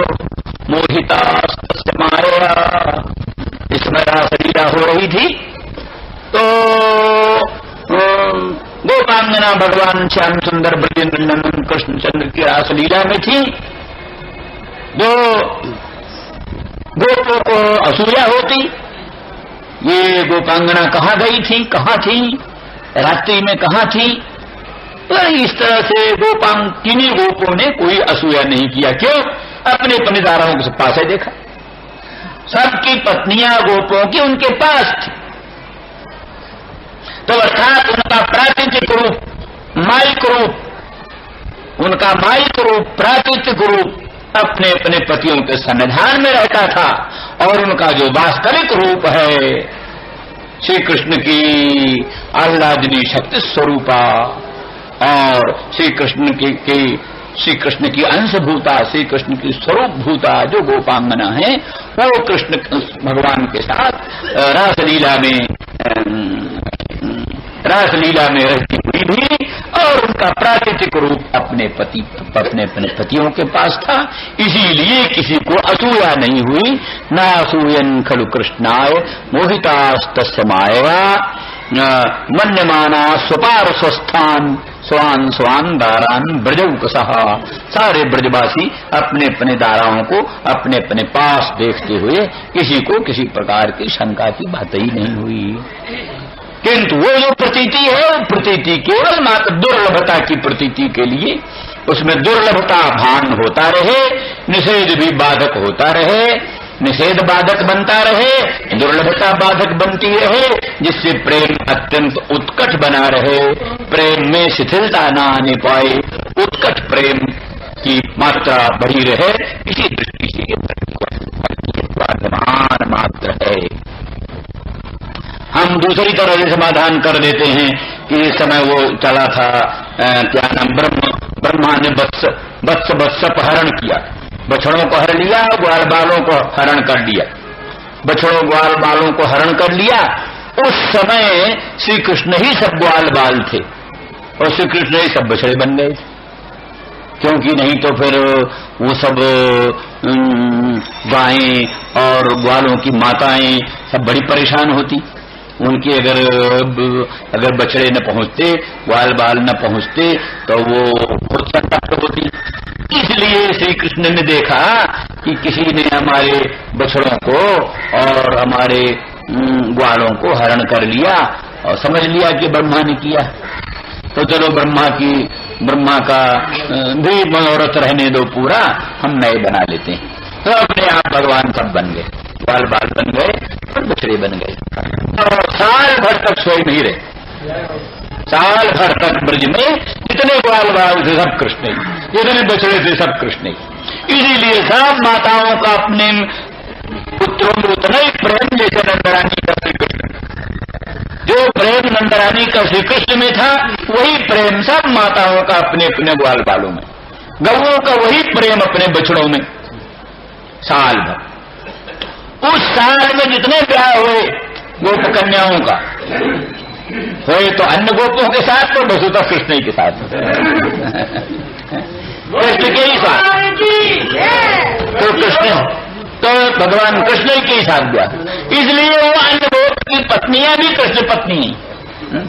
मोहितास्तस्य माया। इसमें रासलीला हो रही थी, तो गोपांगना भगवान श्याम सुंदर ब्रजेंद्र नंदन कृष्णचंद्र की रासलीला में थी। जो गोपों को असूया होती, ये गोपांगना कहाँ गई थी, कहाँ थी, रात्रि में कहाँ थी। तो इस तरह से किन्हीं गोपों ने कोई असूया नहीं किया। क्यों? अपने पनिदारों के पास है देखा, सबकी पत्नियां गोपों की उनके पास थी। तो अर्थात उनका प्राकृतिक रूप, माइक रूप, प्राकृतिक रूप अपने अपने पतियों के सन्निधान में रहता था, और उनका जो वास्तविक रूप है श्री कृष्ण की आह्लादिनी शक्ति स्वरूपा और श्री कृष्ण की अंशभूता, श्री कृष्ण की स्वरूप भूता जो गोपांगना है, वो कृष्ण भगवान के साथ रासलीला में रहती हुई भी, और उनका प्राकृतिक रूप अपने पतियों के पास था। इसीलिए किसी को असूया नहीं हुई। ना असूयन खलु कृष्णाय मोहितास्तस्य माया मन्यमाना स्वपार स्वस्थान स्वान स्वान दारान ब्रजौकसः। सारे ब्रजवासी अपने अपने दाराओं को अपने अपने पास देखते हुए किसी को किसी प्रकार की शंका की बात ही नहीं हुई। किंतु वो जो प्रतीति है, वो प्रतीति केवल मात्र दुर्लभता की प्रतीति के लिए, उसमें दुर्लभता भान होता रहे, निषेध भी बाधक होता रहे, निषेध बाधक बनता रहे, दुर्लभता बाधक बनती रहे, जिससे प्रेम अत्यंत उत्कट बना रहे, प्रेम में शिथिलता न आने पाए, उत्कट प्रेम की मात्रा बढ़ी रहे। इसी दृष्टि से वर्तमान मात्र है। हम दूसरी तरह से समाधान कर देते हैं कि इस समय वो चला था, क्या नाम, ब्रह्मा ने वत्स अपहरण किया, बछड़ों को हर लिया, ग्वाल बालों को हरण कर लिया, बछड़ों ग्वाल बालों को हरण कर लिया। उस समय श्री कृष्ण ही सब ग्वाल बाल थे और श्री कृष्ण ही सब बछड़े बन गए थे, क्योंकि नहीं तो फिर वो सब गायें और ग्वालों की माताएं सब बड़ी परेशान होती। उनकी अगर बछड़े न पहुंचते, ग्वाल बाल न पहुंचते, तो वो खुद संकट होती। इसलिए श्री कृष्ण ने देखा कि किसी ने हमारे बछड़ों को और हमारे ग्वालों को हरण कर लिया और समझ लिया कि ब्रह्मा ने किया, तो चलो ब्रह्मा का भी मनोरथ रहने दो पूरा, हम नए बना लेते हैं। तो अपने आप भगवान सब बन गए, ग्वाल बाल बन गए और बछड़े बन गए, और साल भर तक सोए नहीं रहे। साल भर तक ब्रज में जितने ग्वाल बाल थे सब कृष्ण ही, जितने बछड़े थे सब कृष्ण ही। इसीलिए सब माताओं का अपने पुत्रों में उतना ही प्रेम जैसे नंदरानी का श्री कृष्ण, जो प्रेम नंदरानी का श्री कृष्ण में था, वही प्रेम सब माताओं का अपने अपने ग्वाल बालों में, गौओं का वही प्रेम अपने बछड़ों में। साल भर, उस साल में जितने ब्याह हुए गोप कन्याओं का, होए तो अन्य गोपों के साथ, तो वसुतः कृष्ण ही के साथ, कृष्ण के ही साथ, तो कृष्ण तो भगवान कृष्ण के ही साथ हुआ, इसलिए वो अन्य गोप की पत्नियां भी कृष्ण पत्नी हैं।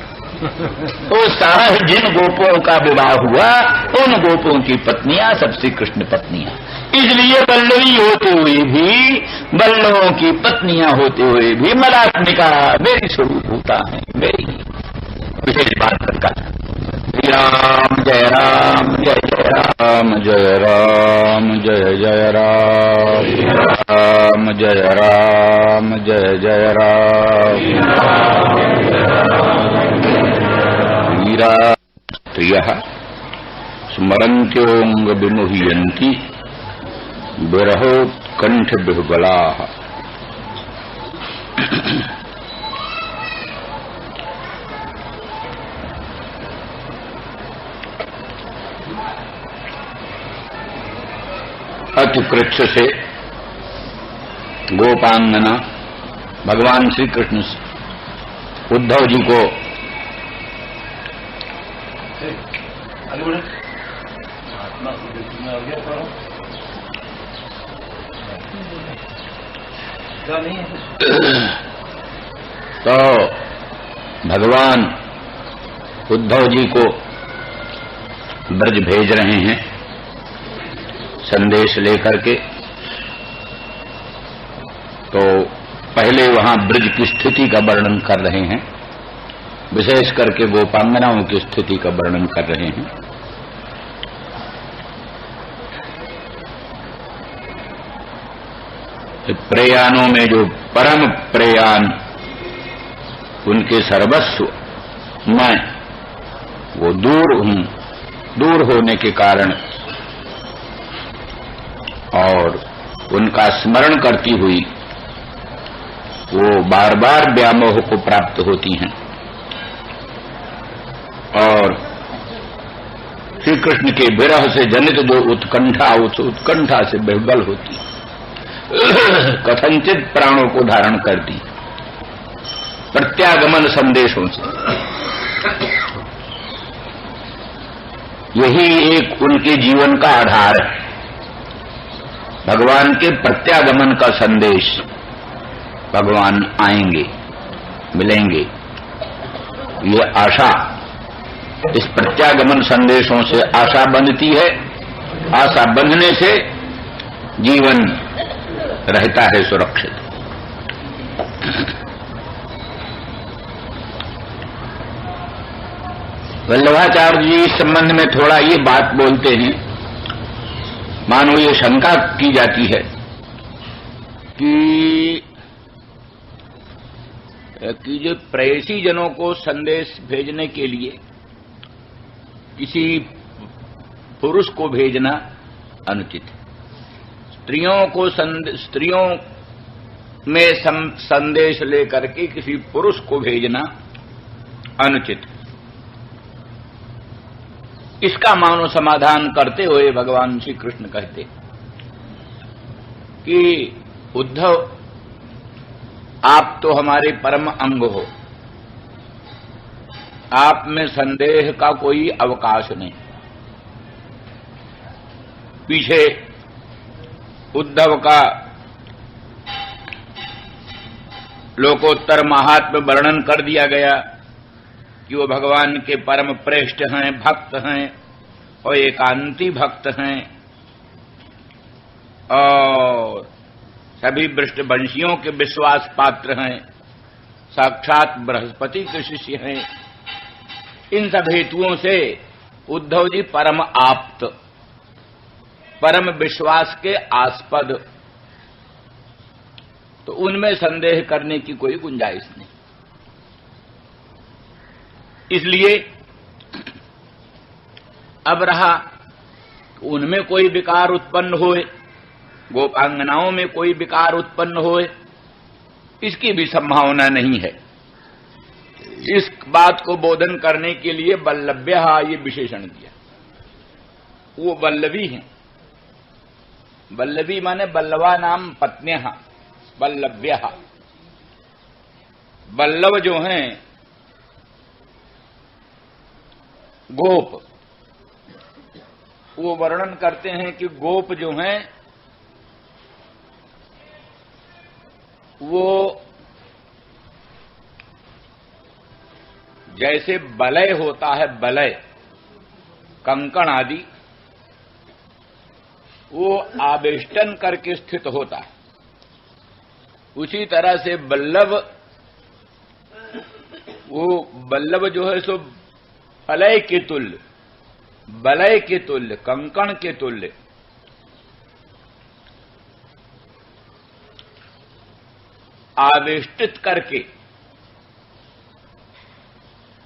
तो सारे जिन गोपों का विवाह हुआ उन गोपों की पत्नियां सबसे कृष्ण पत्नियां, इसलिए बल्लवी होते हुए भी, बल्लवों की पत्नियां होते हुए भी मलात्मिका मेरी स्वरूप होता है, मेरी विशेष बात करता है। राम जय राम जय जय राम जय राम जय जय राम राम जय राम जय जय राम वीरा स्त्रियः स्मरन्त्योऽंग विमुह्यन्ति विरहोत्कण्ठ बिहुबलाः। अतिकृच्छ से गोपांगना भगवान श्री कृष्ण उद्धव जी को तो भगवान उद्धव जी को ब्रज भेज रहे हैं संदेश लेकर के। तो पहले वहां ब्रज की स्थिति का वर्णन कर रहे हैं, विशेष करके गोपांगनाओं की स्थिति का वर्णन कर रहे हैं। प्रयाणों में जो परम प्रयाण उनके सर्वस्व मैं वो दूर हूं, दूर होने के कारण और उनका स्मरण करती हुई वो बार बार व्यामोह को प्राप्त होती हैं और श्री कृष्ण के विरह से जनित जो उत्कंठा, उस उत्कंठा से बेबल होती, कथनचित प्राणों को धारण करती प्रत्यागमन संदेशों से। यही एक उनके जीवन का आधार है, भगवान के प्रत्यागमन का संदेश। भगवान आएंगे, मिलेंगे, ये आशा, इस प्रत्यागमन संदेशों से आशा बंधती है। आशा बंधने से जीवन रहता है सुरक्षित। वल्लभाचार्य जी इस संबंध में थोड़ा ये बात बोलते हैं, मानो ये शंका की जाती है कि जो प्रेयसी जनों को संदेश भेजने के लिए किसी पुरुष को भेजना अनुचित है, स्त्रियों में संदेश लेकर के किसी पुरुष को भेजना अनुचित है। इसका मानो समाधान करते हुए भगवान श्री कृष्ण कहते कि उद्धव, आप तो हमारे परम अंग हो, आप में संदेह का कोई अवकाश नहीं। पीछे उद्धव का लोकोत्तर महात्म्य वर्णन कर दिया गया कि वो भगवान के परम प्रेष्ठ हैं, भक्त हैं और एकांती भक्त हैं और सभी वृष्णवंशियों के विश्वास पात्र हैं, साक्षात बृहस्पति के शिष्य हैं। इन सब हेतुओं से उद्धव जी परम आप्त, परम विश्वास के आस्पद, तो उनमें संदेह करने की कोई गुंजाइश नहीं। इसलिए अब रहा उनमें कोई विकार उत्पन्न होए, गोपांगनाओं में कोई विकार उत्पन्न होए, इसकी भी संभावना नहीं है। इस बात को बोधन करने के लिए बल्लभ्यः ये विशेषण दिया। वो बल्लवी हैं, बल्लवी माने बल्लवा नाम पत्न्यः, बल्लभ्यः। बल्लभ जो हैं गोप, वो वर्णन करते हैं कि गोप जो हैं वो जैसे बलय होता है, बलय कंकण आदि, वो आवेष्टन करके स्थित होता है, उसी तरह से बल्लभ, वो बल्लभ जो है सो फलय के तुल्य, बलय के तुल्य, कंकण के तुल्य आवेष्टित करके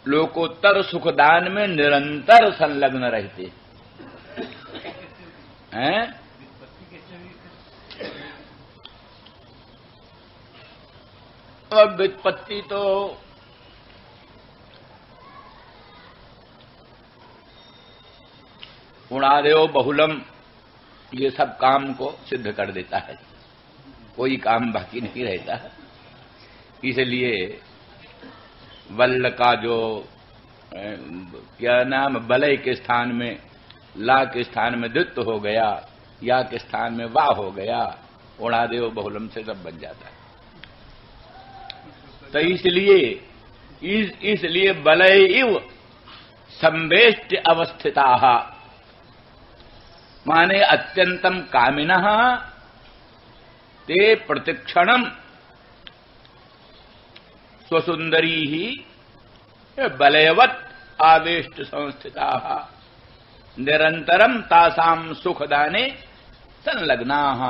लोकोत्तर सुखदान में निरंतर संलग्न रहते हैं। अब व्युत्पत्ति तो गुणादेव बहुलम ये सब काम को सिद्ध कर देता है, कोई काम बाकी नहीं रहता। इसलिए वल्ल का जो क्या नाम, बलय के स्थान में ला के स्थान में द्वित्व हो गया, या के स्थान में वाह हो गया, गुणादेव बहुलम से सब बन जाता है। तो इसलिए बलय इव संवेष्ट अवस्थिता, माने अत्यंतम कामिनः ते प्रतिक्षणम स्वसुंदरी ही बलयवत् आवेष्ट संस्थिता निरंतरम तासाम सुखदाने संलग्नाः,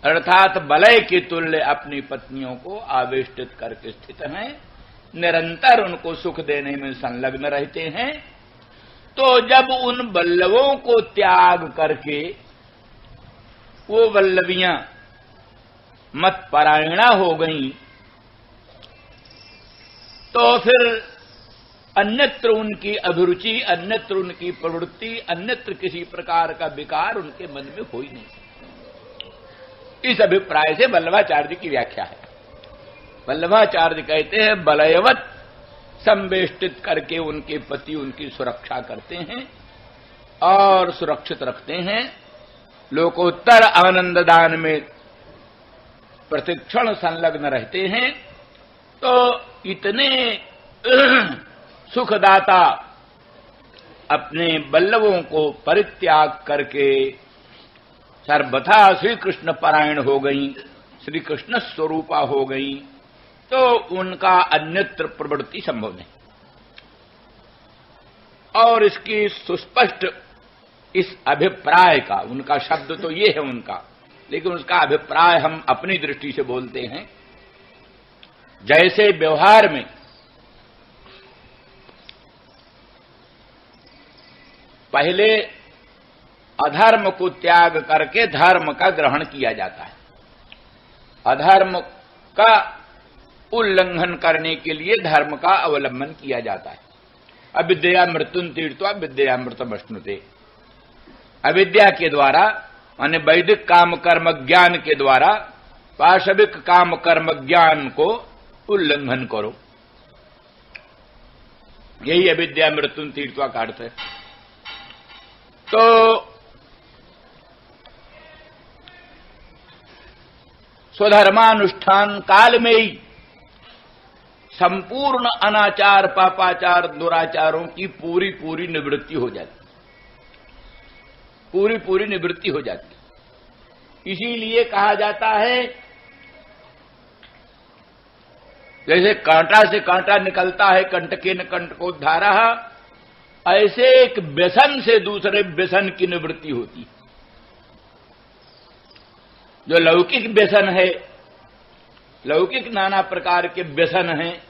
अर्थात बलय के तुल्य अपनी पत्नियों को आवेष्टित करके स्थित हैं, निरंतर उनको सुख देने में संलग्न रहते हैं। तो जब उन बल्लवों को त्याग करके वो वल्लवियां मत परायणा हो गईं, तो फिर अन्यत्र उनकी अभिरुचि, अन्यत्र उनकी प्रवृत्ति, अन्यत्र किसी प्रकार का विकार उनके मन में हो ही नहीं। इस अभिप्राय से वल्लभाचार्य की व्याख्या है। वल्लभाचार्य कहते हैं बलयवत संवेष्टित करके उनके पति उनकी सुरक्षा करते हैं और सुरक्षित रखते हैं, लोकोत्तर आनंद दान में प्रतिक्षण संलग्न रहते हैं। तो इतने सुखदाता अपने बल्लवों को परित्याग करके सर्वथा श्री कृष्ण परायण हो गई, श्री कृष्ण स्वरूपा हो गई, तो उनका अन्यत्र प्रवृत्ति संभव नहीं। और इसकी सुस्पष्ट इस अभिप्राय का, उनका शब्द तो ये है उनका, लेकिन उसका अभिप्राय हम अपनी दृष्टि से बोलते हैं। जैसे व्यवहार में पहले अधर्म को त्याग करके धर्म का ग्रहण किया जाता है, अधर्म का उल्लंघन करने के लिए धर्म का अवलंबन किया जाता है। अविद्या मृत्युन तीर्थवा विद्यामृतम अश्नुते, अविद्या के द्वारा माने वैदिक काम कर्म ज्ञान के द्वारा पाशविक काम कर्म ज्ञान को उल्लंघन करो, यही अविद्या मृत्युन तीर्थवा का अर्थ है। तो स्वधर्मानुष्ठान काल में ही संपूर्ण अनाचार, पापाचार, दुराचारों की पूरी पूरी निवृत्ति हो जाती, पूरी पूरी निवृत्ति हो जाती। इसीलिए कहा जाता है जैसे कांटा से कांटा निकलता है, कंटकेन कंटकोद्धारः, ऐसे एक व्यसन से दूसरे व्यसन की निवृत्ति होती है। जो लौकिक व्यसन है, लौकिक नाना प्रकार के व्यसन हैं,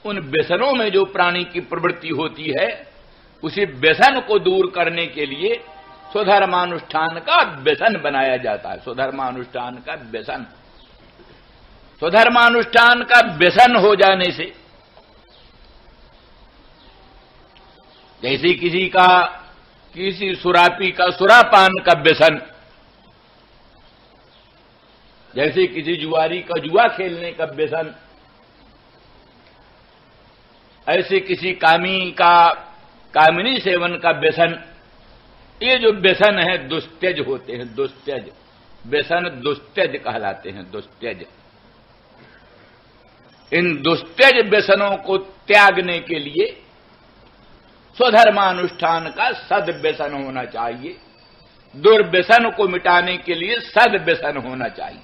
उन व्यसनों में जो प्राणी की प्रवृत्ति होती है, उसी व्यसन को दूर करने के लिए स्वधर्मानुष्ठान का व्यसन बनाया जाता है। स्वधर्मानुष्ठान का व्यसन, स्वधर्मानुष्ठान का व्यसन हो जाने से, जैसे किसी सुरापी का सुरापान का व्यसन, जैसे किसी जुआरी का जुआ खेलने का व्यसन, ऐसे किसी कामिनी सेवन का व्यसन, ये जो व्यसन है दुस्त्यज होते हैं, दुस्त्यज व्यसन दुस्त्यज कहलाते हैं, दुस्त्यज। इन दुस्त्यज व्यसनों को त्यागने के लिए स्वधर्मानुष्ठान का सद्व्यसन होना चाहिए, दुर्व्यसन को मिटाने के लिए सद्व्यसन होना चाहिए।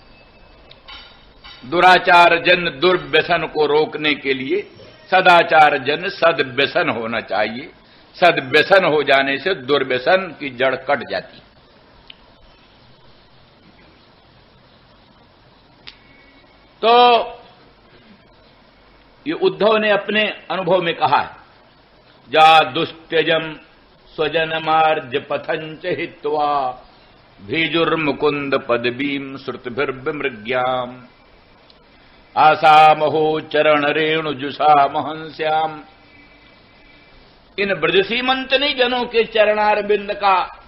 दुराचार जन दुर्व्यसन को रोकने के लिए सदाचार जन सद्व्यसन होना चाहिए। सद्व्यसन हो जाने से दुर्व्यसन की जड़ कट जाती। तो ये उद्धव ने अपने अनुभव में कहा है, जा दुस्त्यजम स्वजनमार्ज पथंच हित्वा भीजुर्मुकुंद पदवीम श्रुतिभिर्विमृग्याम आसामहो चरण रेणु जुषा महंस्याम। इन ब्रजसीमंतनी जनों के चरणारविंद का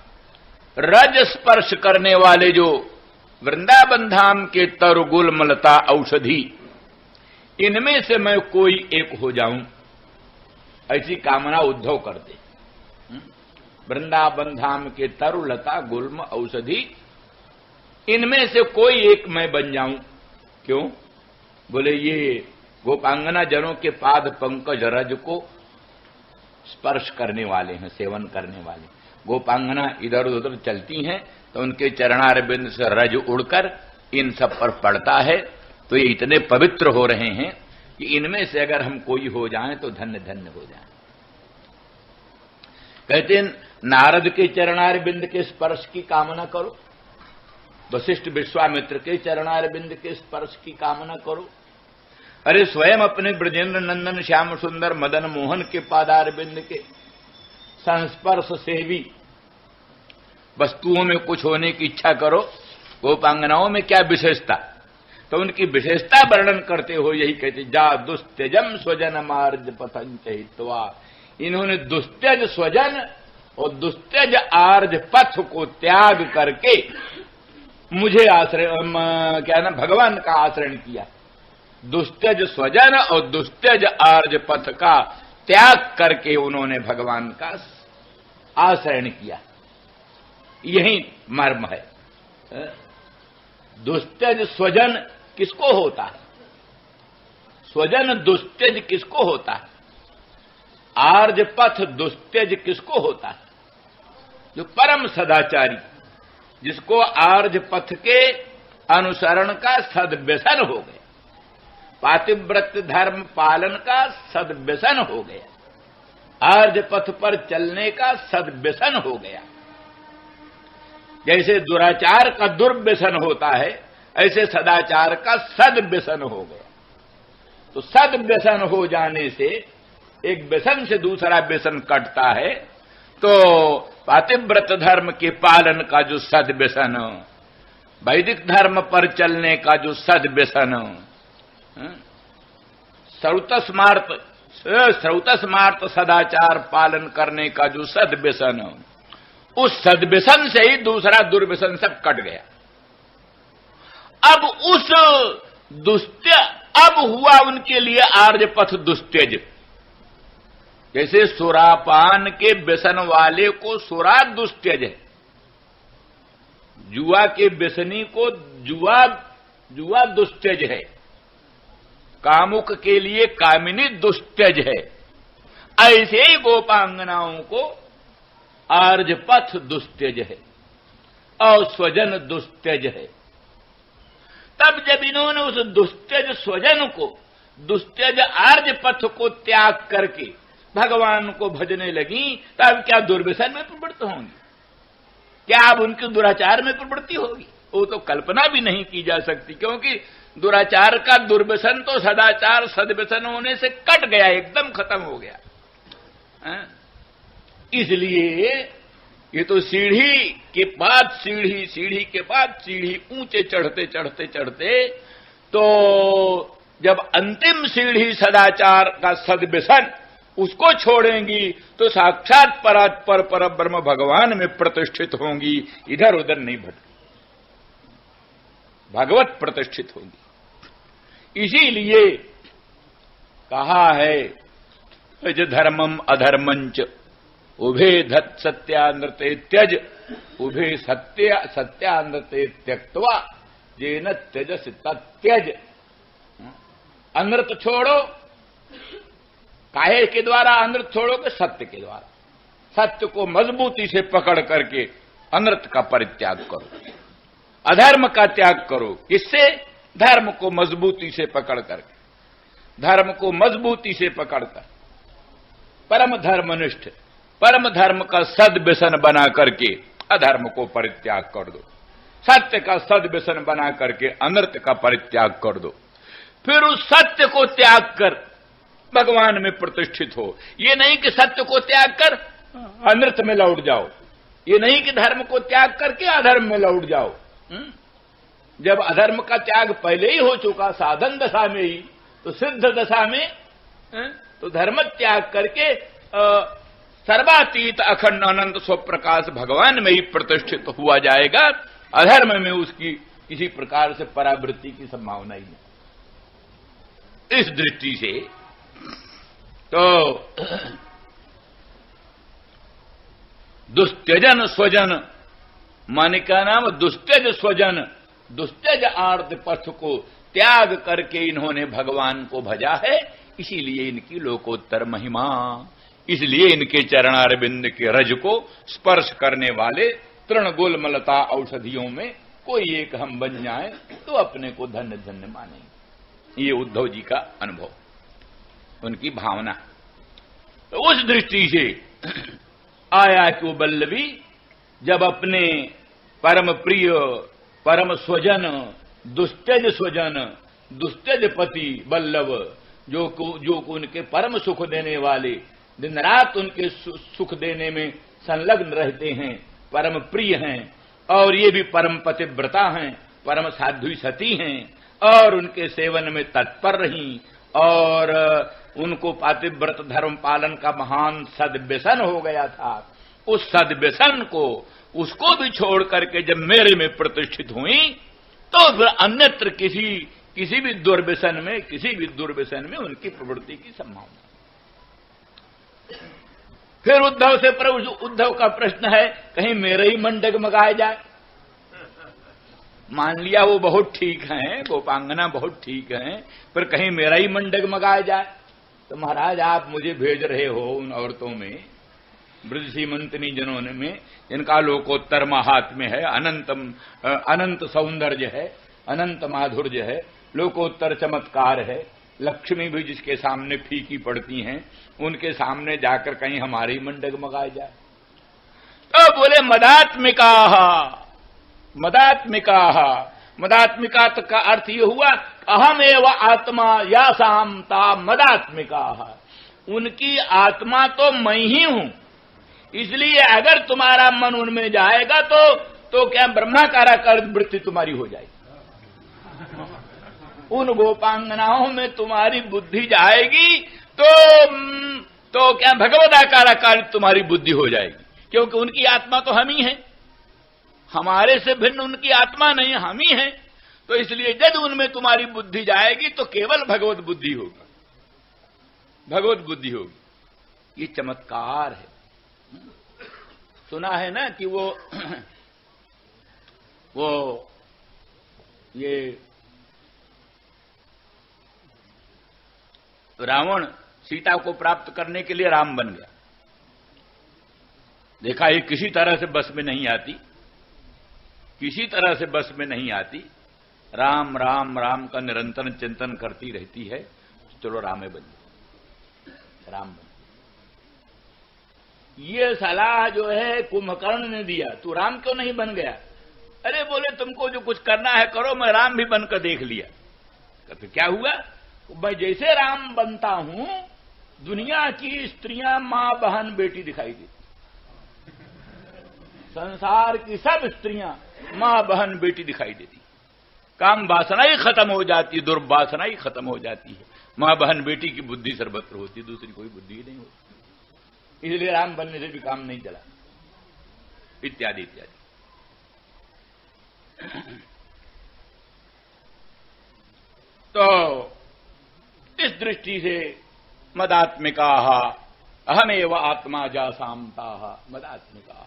रज स्पर्श करने वाले जो वृंदावन धाम के तरु गुलमलता औषधि, इनमें से मैं कोई एक हो जाऊं, ऐसी कामना उद्धव करते। वृंदावन धाम के तरुलता गुल्म औषधि, इनमें से कोई एक मैं बन जाऊं। क्यों? बोले ये गोपांगना जनों के पाद पंकज रज को स्पर्श करने वाले हैं, सेवन करने वाले। गोपांगना इधर उधर चलती हैं तो उनके चरणारविंद से रज उड़कर इन सब पर पड़ता है, तो ये इतने पवित्र हो रहे हैं कि इनमें से अगर हम कोई हो जाएं तो धन्य धन्य हो जाएं। कहते हैं नारद के चरणारविंद के स्पर्श की कामना करो, वशिष्ठ विश्वामित्र के चरणारविंद के स्पर्श की कामना करो। अरे स्वयं अपने ब्रजेंद्र नंदन श्याम सुंदर मदन मोहन के पादारविंद के संस्पर्श से भी वस्तुओं में कुछ होने की इच्छा करो। गोपांगनाओं में क्या विशेषता, तो उनकी विशेषता वर्णन करते हो यही कहते, जा दुस्त्यजम स्वजन मार्ज पथंच हित्वा। इन्होंने दुस्त्यज स्वजन और दुस्त्यज आर्ज पथ को त्याग करके मुझे आश्रय क्या ना भगवान का आश्रय किया। दुस्त्यज स्वजन और दुस्त्यज आर्ज पथ का त्याग करके उन्होंने भगवान का आश्रय किया। यही मर्म है। दुस्त्यज स्वजन किसको होता है? स्वजन दुस्त्यज किसको होता है? आर्ज पथ दुस्त्यज किसको होता है? जो परम सदाचारी, जिसको आर्ज पथ के अनुसरण का सद्व्यसन हो गया, पातिव्रत धर्म पालन का सद्व्यसन हो गया, आर्ज पथ पर चलने का सद्व्यसन हो गया। जैसे दुराचार का दुर्व्यसन होता है, ऐसे सदाचार का सद्व्यसन हो गया। तो सद्व्यसन हो जाने से एक व्यसन से दूसरा व्यसन कटता है। तो पातिव्रत धर्म के पालन का जो सद्व्यसन, वैदिक धर्म पर चलने का जो सद्व्यसन, श्रौतस्मार्त सदाचार पालन करने का जो सद्व्यसन, उस सद्व्यसन से ही दूसरा दुर्व्यसन सब कट गया। अब उस अब हुआ उनके लिए आर्यपथ दुस्त्यज। जैसे सुरापान के व्यसन वाले को सुरा दुस्त्यज है, जुआ के व्यसनी को जुआ दुस्त्यज है, कामुक के लिए कामिनी दुस्त्यज है। ऐसे ही गोपांगनाओं को आर्जपथ दुस्त्यज है और स्वजन दुस्त्यज है। तब जब इन्होंने उस दुस्त्यज स्वजन को, दुस्त्यज आर्जपथ को त्याग करके भगवान को भजने लगी, तब क्या दुर्व्यसन में प्रवृत्त होंगी? क्या अब उनके दुराचार में प्रवृत्ति होगी? वो तो कल्पना भी नहीं की जा सकती, क्योंकि दुराचार का दुर्व्यसन तो सदाचार सद्व्यसन होने से कट गया, एकदम खत्म हो गया। इसलिए ये तो सीढ़ी के बाद सीढ़ी, सीढ़ी के बाद सीढ़ी, ऊंचे चढ़ते चढ़ते चढ़ते तो जब अंतिम सीढ़ी सदाचार का सद्व्यसन, उसको छोड़ेंगी तो साक्षात परात्पर पर ब्रह्म भगवान में प्रतिष्ठित होंगी, इधर उधर नहीं भटकेंगी, भगवत प्रतिष्ठित होंगी। इसीलिए कहा है धर्मम अधर्मंच उभे धत सत्यानृते त्यज उभे सत्यानृते त्यक्त्वा जेन त्यजस तत्यज। अनृत छोड़ो, काहे के द्वारा अनृत छोड़ोगे? सत्य के द्वारा। सत्य को मजबूती से पकड़ करके अनृत का परित्याग करो, अधर्म का त्याग करो। किससे? धर्म को मजबूती से पकड़ करके, धर्म को मजबूती से पकड़कर परम धर्मनिष्ठ, परम धर्म का सद्व्यसन बना करके अधर्म को परित्याग कर दो, सत्य का सद्व्यसन बना करके अनर्थ का परित्याग कर दो। फिर उस सत्य को त्याग कर भगवान में प्रतिष्ठित हो। ये नहीं कि सत्य को त्याग कर अनर्थ में लौट जाओ, ये नहीं कि धर्म को त्याग करके अधर्म में लौट जाओ। जब अधर्म का त्याग पहले ही हो चुका साधन दशा में ही, तो सिद्ध दशा में तो धर्म त्याग करके सर्वातीत अखंड अनंत स्वप्रकाश भगवान में ही प्रतिष्ठित हुआ जाएगा। अधर्म में उसकी किसी प्रकार से परावृत्ति की संभावना ही नहीं। इस दृष्टि से तो दुस्त्यजन स्वजन, माने का नाम दुस्त्यज स्वजन, दुस्त्यज आर्त पथ को त्याग करके इन्होंने भगवान को भजा है। इसीलिए इनकी लोकोत्तर महिमा, इसलिए इनके चरणारविंद के रज को स्पर्श करने वाले तृण गुलमलता औषधियों में कोई एक हम बन जाएं तो अपने को धन्य धन्य मानेंगे। ये उद्धव जी का अनुभव, उनकी भावना। तो उस दृष्टि से आया कि वो बल्लभी जब अपने परम प्रिय, परम स्वजन, दुस्त्यज स्वजन, दुस्त्यज पति बल्लभ, जो को उनके परम सुख देने वाले, दिन रात उनके सुख देने में संलग्न रहते हैं, परम प्रिय हैं, और ये भी परम पतिव्रता हैं, परम साध्वी सती हैं, और उनके सेवन में तत्पर रहीं, और उनको पातिव्रत धर्म पालन का महान सद्व्यसन हो गया था। उस सद्व्यसन को, उसको भी छोड़ करके जब मेरे में प्रतिष्ठित हुई, तो फिर अन्यत्र किसी भी दुर्व्यसन में, किसी भी दुर्व्यसन में उनकी प्रवृत्ति की संभावना। फिर उद्धव से प्रभु, उद्धव का प्रश्न है कहीं मेरे ही मन डगमगाए जाए। मान लिया वो बहुत ठीक हैं, गोपांगना बहुत ठीक हैं, पर कहीं मेरा ही मन डगमगाए जाए। तो महाराज आप मुझे भेज रहे हो उन औरतों में, ब्रज सीमंतनी जनों में, जिनका लोकोत्तर महात्म्य है, अनंत सौंदर्य है, अनंत माधुर्य है, लोकोत्तर चमत्कार है, लक्ष्मी भी जिसके सामने फीकी पड़ती हैं, उनके सामने जाकर कहीं हमारे ही मन डगमगाए जाए। तो बोले मदात्मिका, मदात्मिका, मदात्मिका का अर्थ ये हुआ अहम एव आत्मा या सामता मदात्मिका, उनकी आत्मा तो मैं ही हूं। इसलिए अगर तुम्हारा मन उनमें जाएगा तो क्या ब्रह्माकाराकार वृत्ति तुम्हारी हो जाएगी। उन गोपांगनाओं में तुम्हारी बुद्धि जाएगी तो क्या भगवदाकाराकार तुम्हारी बुद्धि हो जाएगी, क्योंकि उनकी आत्मा तो हम ही है, हमारे से भिन्न उनकी आत्मा नहीं, हम ही है। तो इसलिए जब उनमें तुम्हारी बुद्धि जाएगी तो केवल भगवत बुद्धि होगी, भगवत बुद्धि होगी। ये चमत्कार है। सुना है ना कि वो ये रावण सीता को प्राप्त करने के लिए राम बन गया। देखा ये किसी तरह से बस में नहीं आती, किसी तरह से बस में नहीं आती। राम राम राम का निरंतर चिंतन करती रहती है, चलो रामे बन गई, राम बन। ये सलाह जो है कुंभकर्ण ने दिया, तू राम क्यों नहीं बन गया? अरे बोले तुमको जो कुछ करना है करो, मैं राम भी बनकर देख लिया। तो क्या हुआ? मैं जैसे राम बनता हूं, दुनिया की स्त्रियां मां बहन बेटी दिखाई देती, संसार की सब स्त्रियां मां बहन बेटी दिखाई देती, काम वासना ही खत्म हो जाती, दुर्वासना ही खत्म हो जाती है। मां बहन बेटी की बुद्धि सर्वत्र होती, दूसरी कोई बुद्धि ही नहीं होती। इसलिए राम बनने से भी काम नहीं चला, इत्यादि इत्यादि। तो इस दृष्टि से मदात्मिका अहमेव आत्मा जासामता मदात्मिका।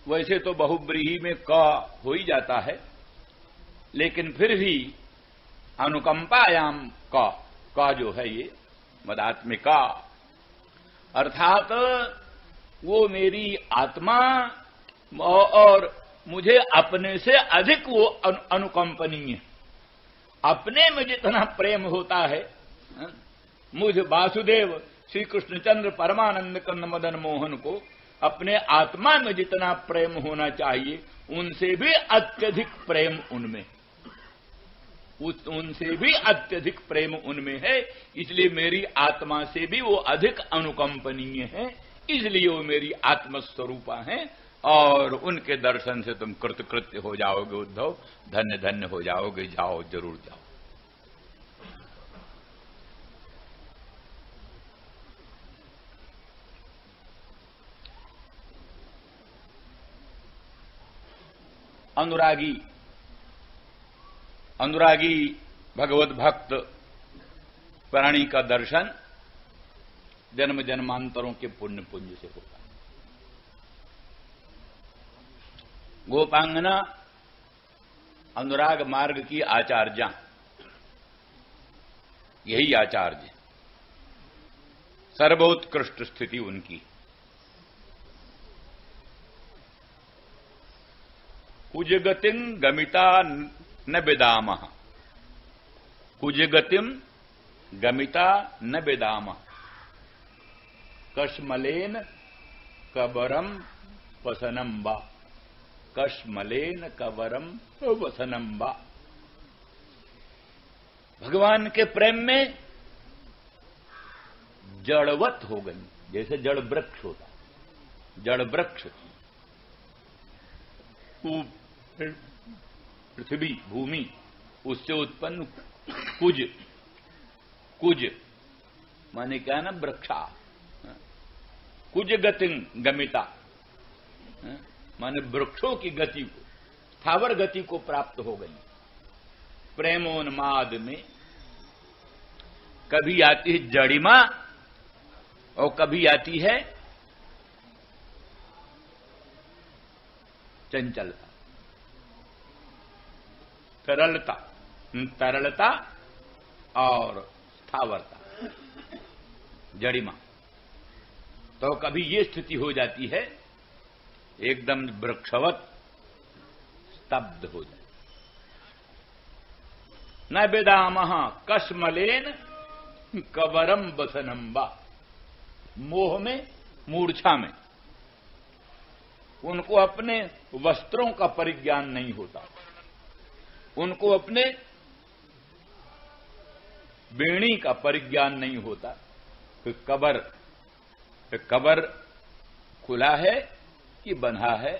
वैसे तो बहुब्रीही में क हो ही जाता है, लेकिन फिर भी अनुकंपायाम का जो है ये मदात्मिका, अर्थात वो मेरी आत्मा और मुझे अपने से अधिक वो अनुकंपनीय है। अपने में जितना प्रेम होता है, मुझ वासुदेव श्री कृष्णचंद्र परमानंद कन्न मदन मोहन को अपने आत्मा में जितना प्रेम होना चाहिए, उनसे भी अत्यधिक प्रेम उनमें, उनसे भी अत्यधिक प्रेम उनमें है। इसलिए मेरी आत्मा से भी वो अधिक अनुकंपनीय है, इसलिए वो मेरी आत्मस्वरूपा है। और उनके दर्शन से तुम कृतकृत्य हो जाओगे उद्धव, धन्य धन्य हो जाओगे। जाओ, जरूर जाओ। अनुरागी भगवत भक्त प्राणी का दर्शन जन्म जन्मांतरों के पुण्य पुंज से होता है। गोपांगना अनुराग मार्ग की आचार्या, यही आचार्य, सर्वोत्कृष्ट स्थिति उनकी। कुजगतिं गमिता न विदामः, कुजगतिं गमिता न विदामः, कश्मलेन कबरम वसनम वा, कश्मलेन कबरम वसनम वा। भगवान के प्रेम में जड़वत हो गई, जैसे जड़ वृक्ष होता, जड़ वृक्ष पृथ्वी भूमि, उससे उत्पन्न कुज, कुज माने क्या ना, वृक्षा। कुज गति गमिता माने वृक्षों की गति को, स्थावर गति को प्राप्त हो गई। प्रेमोन्माद में कभी आती है जड़िमा और कभी आती है चंचलता, तरलता, तरलता और स्थावरता, जड़िमा। तो कभी ये स्थिति हो जाती है एकदम वृक्षवत स्तब्ध हो जाए। न बेदामः कश्मलेन कवरम वसनम वा, मोह में, मूर्छा में उनको अपने वस्त्रों का परिज्ञान नहीं होता, उनको अपने बेणी का परिज्ञान नहीं होता। कबर खुला है कि बंधा है,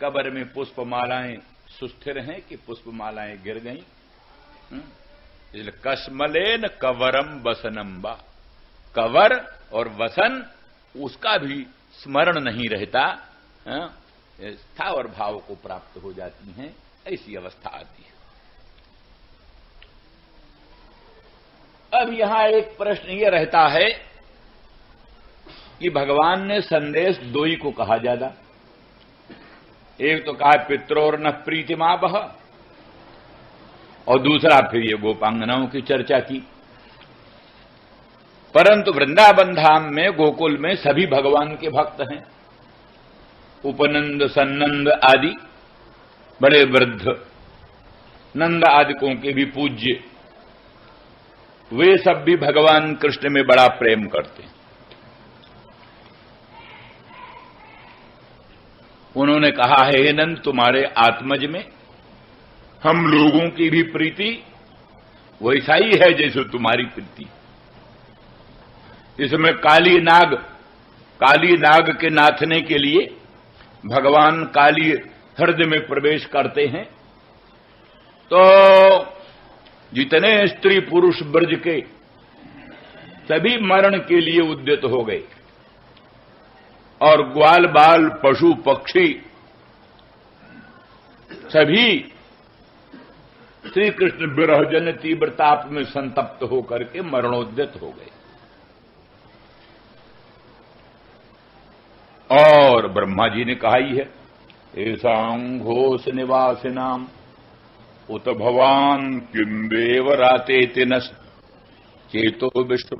कबर में पुष्पमालाएं सुस्थिर हैं कि पुष्पमालाएं गिर गईं। इसलिए कश्मलेन कवरम वसनम वा, कवर और वसन उसका भी स्मरण नहीं रहता, स्थावर भाव को प्राप्त हो जाती हैं, ऐसी अवस्था आती है। अब यहां एक प्रश्न यह रहता है कि भगवान ने संदेश दो ही को कहा ज्यादा। एक तो कहा पित्रोर न प्रीतिमा बह, और दूसरा फिर ये गोपांगनाओं की चर्चा की। परंतु वृंदावन धाम में, गोकुल में सभी भगवान के भक्त हैं। उपनंद, सन्नंद आदि बड़े वृद्ध, नंद आदिकों के भी पूज्य, वे सब भी भगवान कृष्ण में बड़ा प्रेम करते हैं। उन्होंने कहा है, हे नंद, तुम्हारे आत्मज में हम लोगों की भी प्रीति वैसा ही है जैसे तुम्हारी प्रीति। इसमें काली नाग के नाथने के लिए भगवान काली हृदय में प्रवेश करते हैं, तो जितने स्त्री पुरुष ब्रज के सभी मरण के लिए उद्यत हो गए, और ग्वाल बाल पशु पक्षी सभी श्री कृष्ण विरहजन तीव्र ताप में संतप्त होकर के मरणोद्यत हो गए। और ब्रह्मा जी ने कहा ही है, ऐसां घोष निवासिनाम उत भवान किम देव राते तिनस चेतो विश्व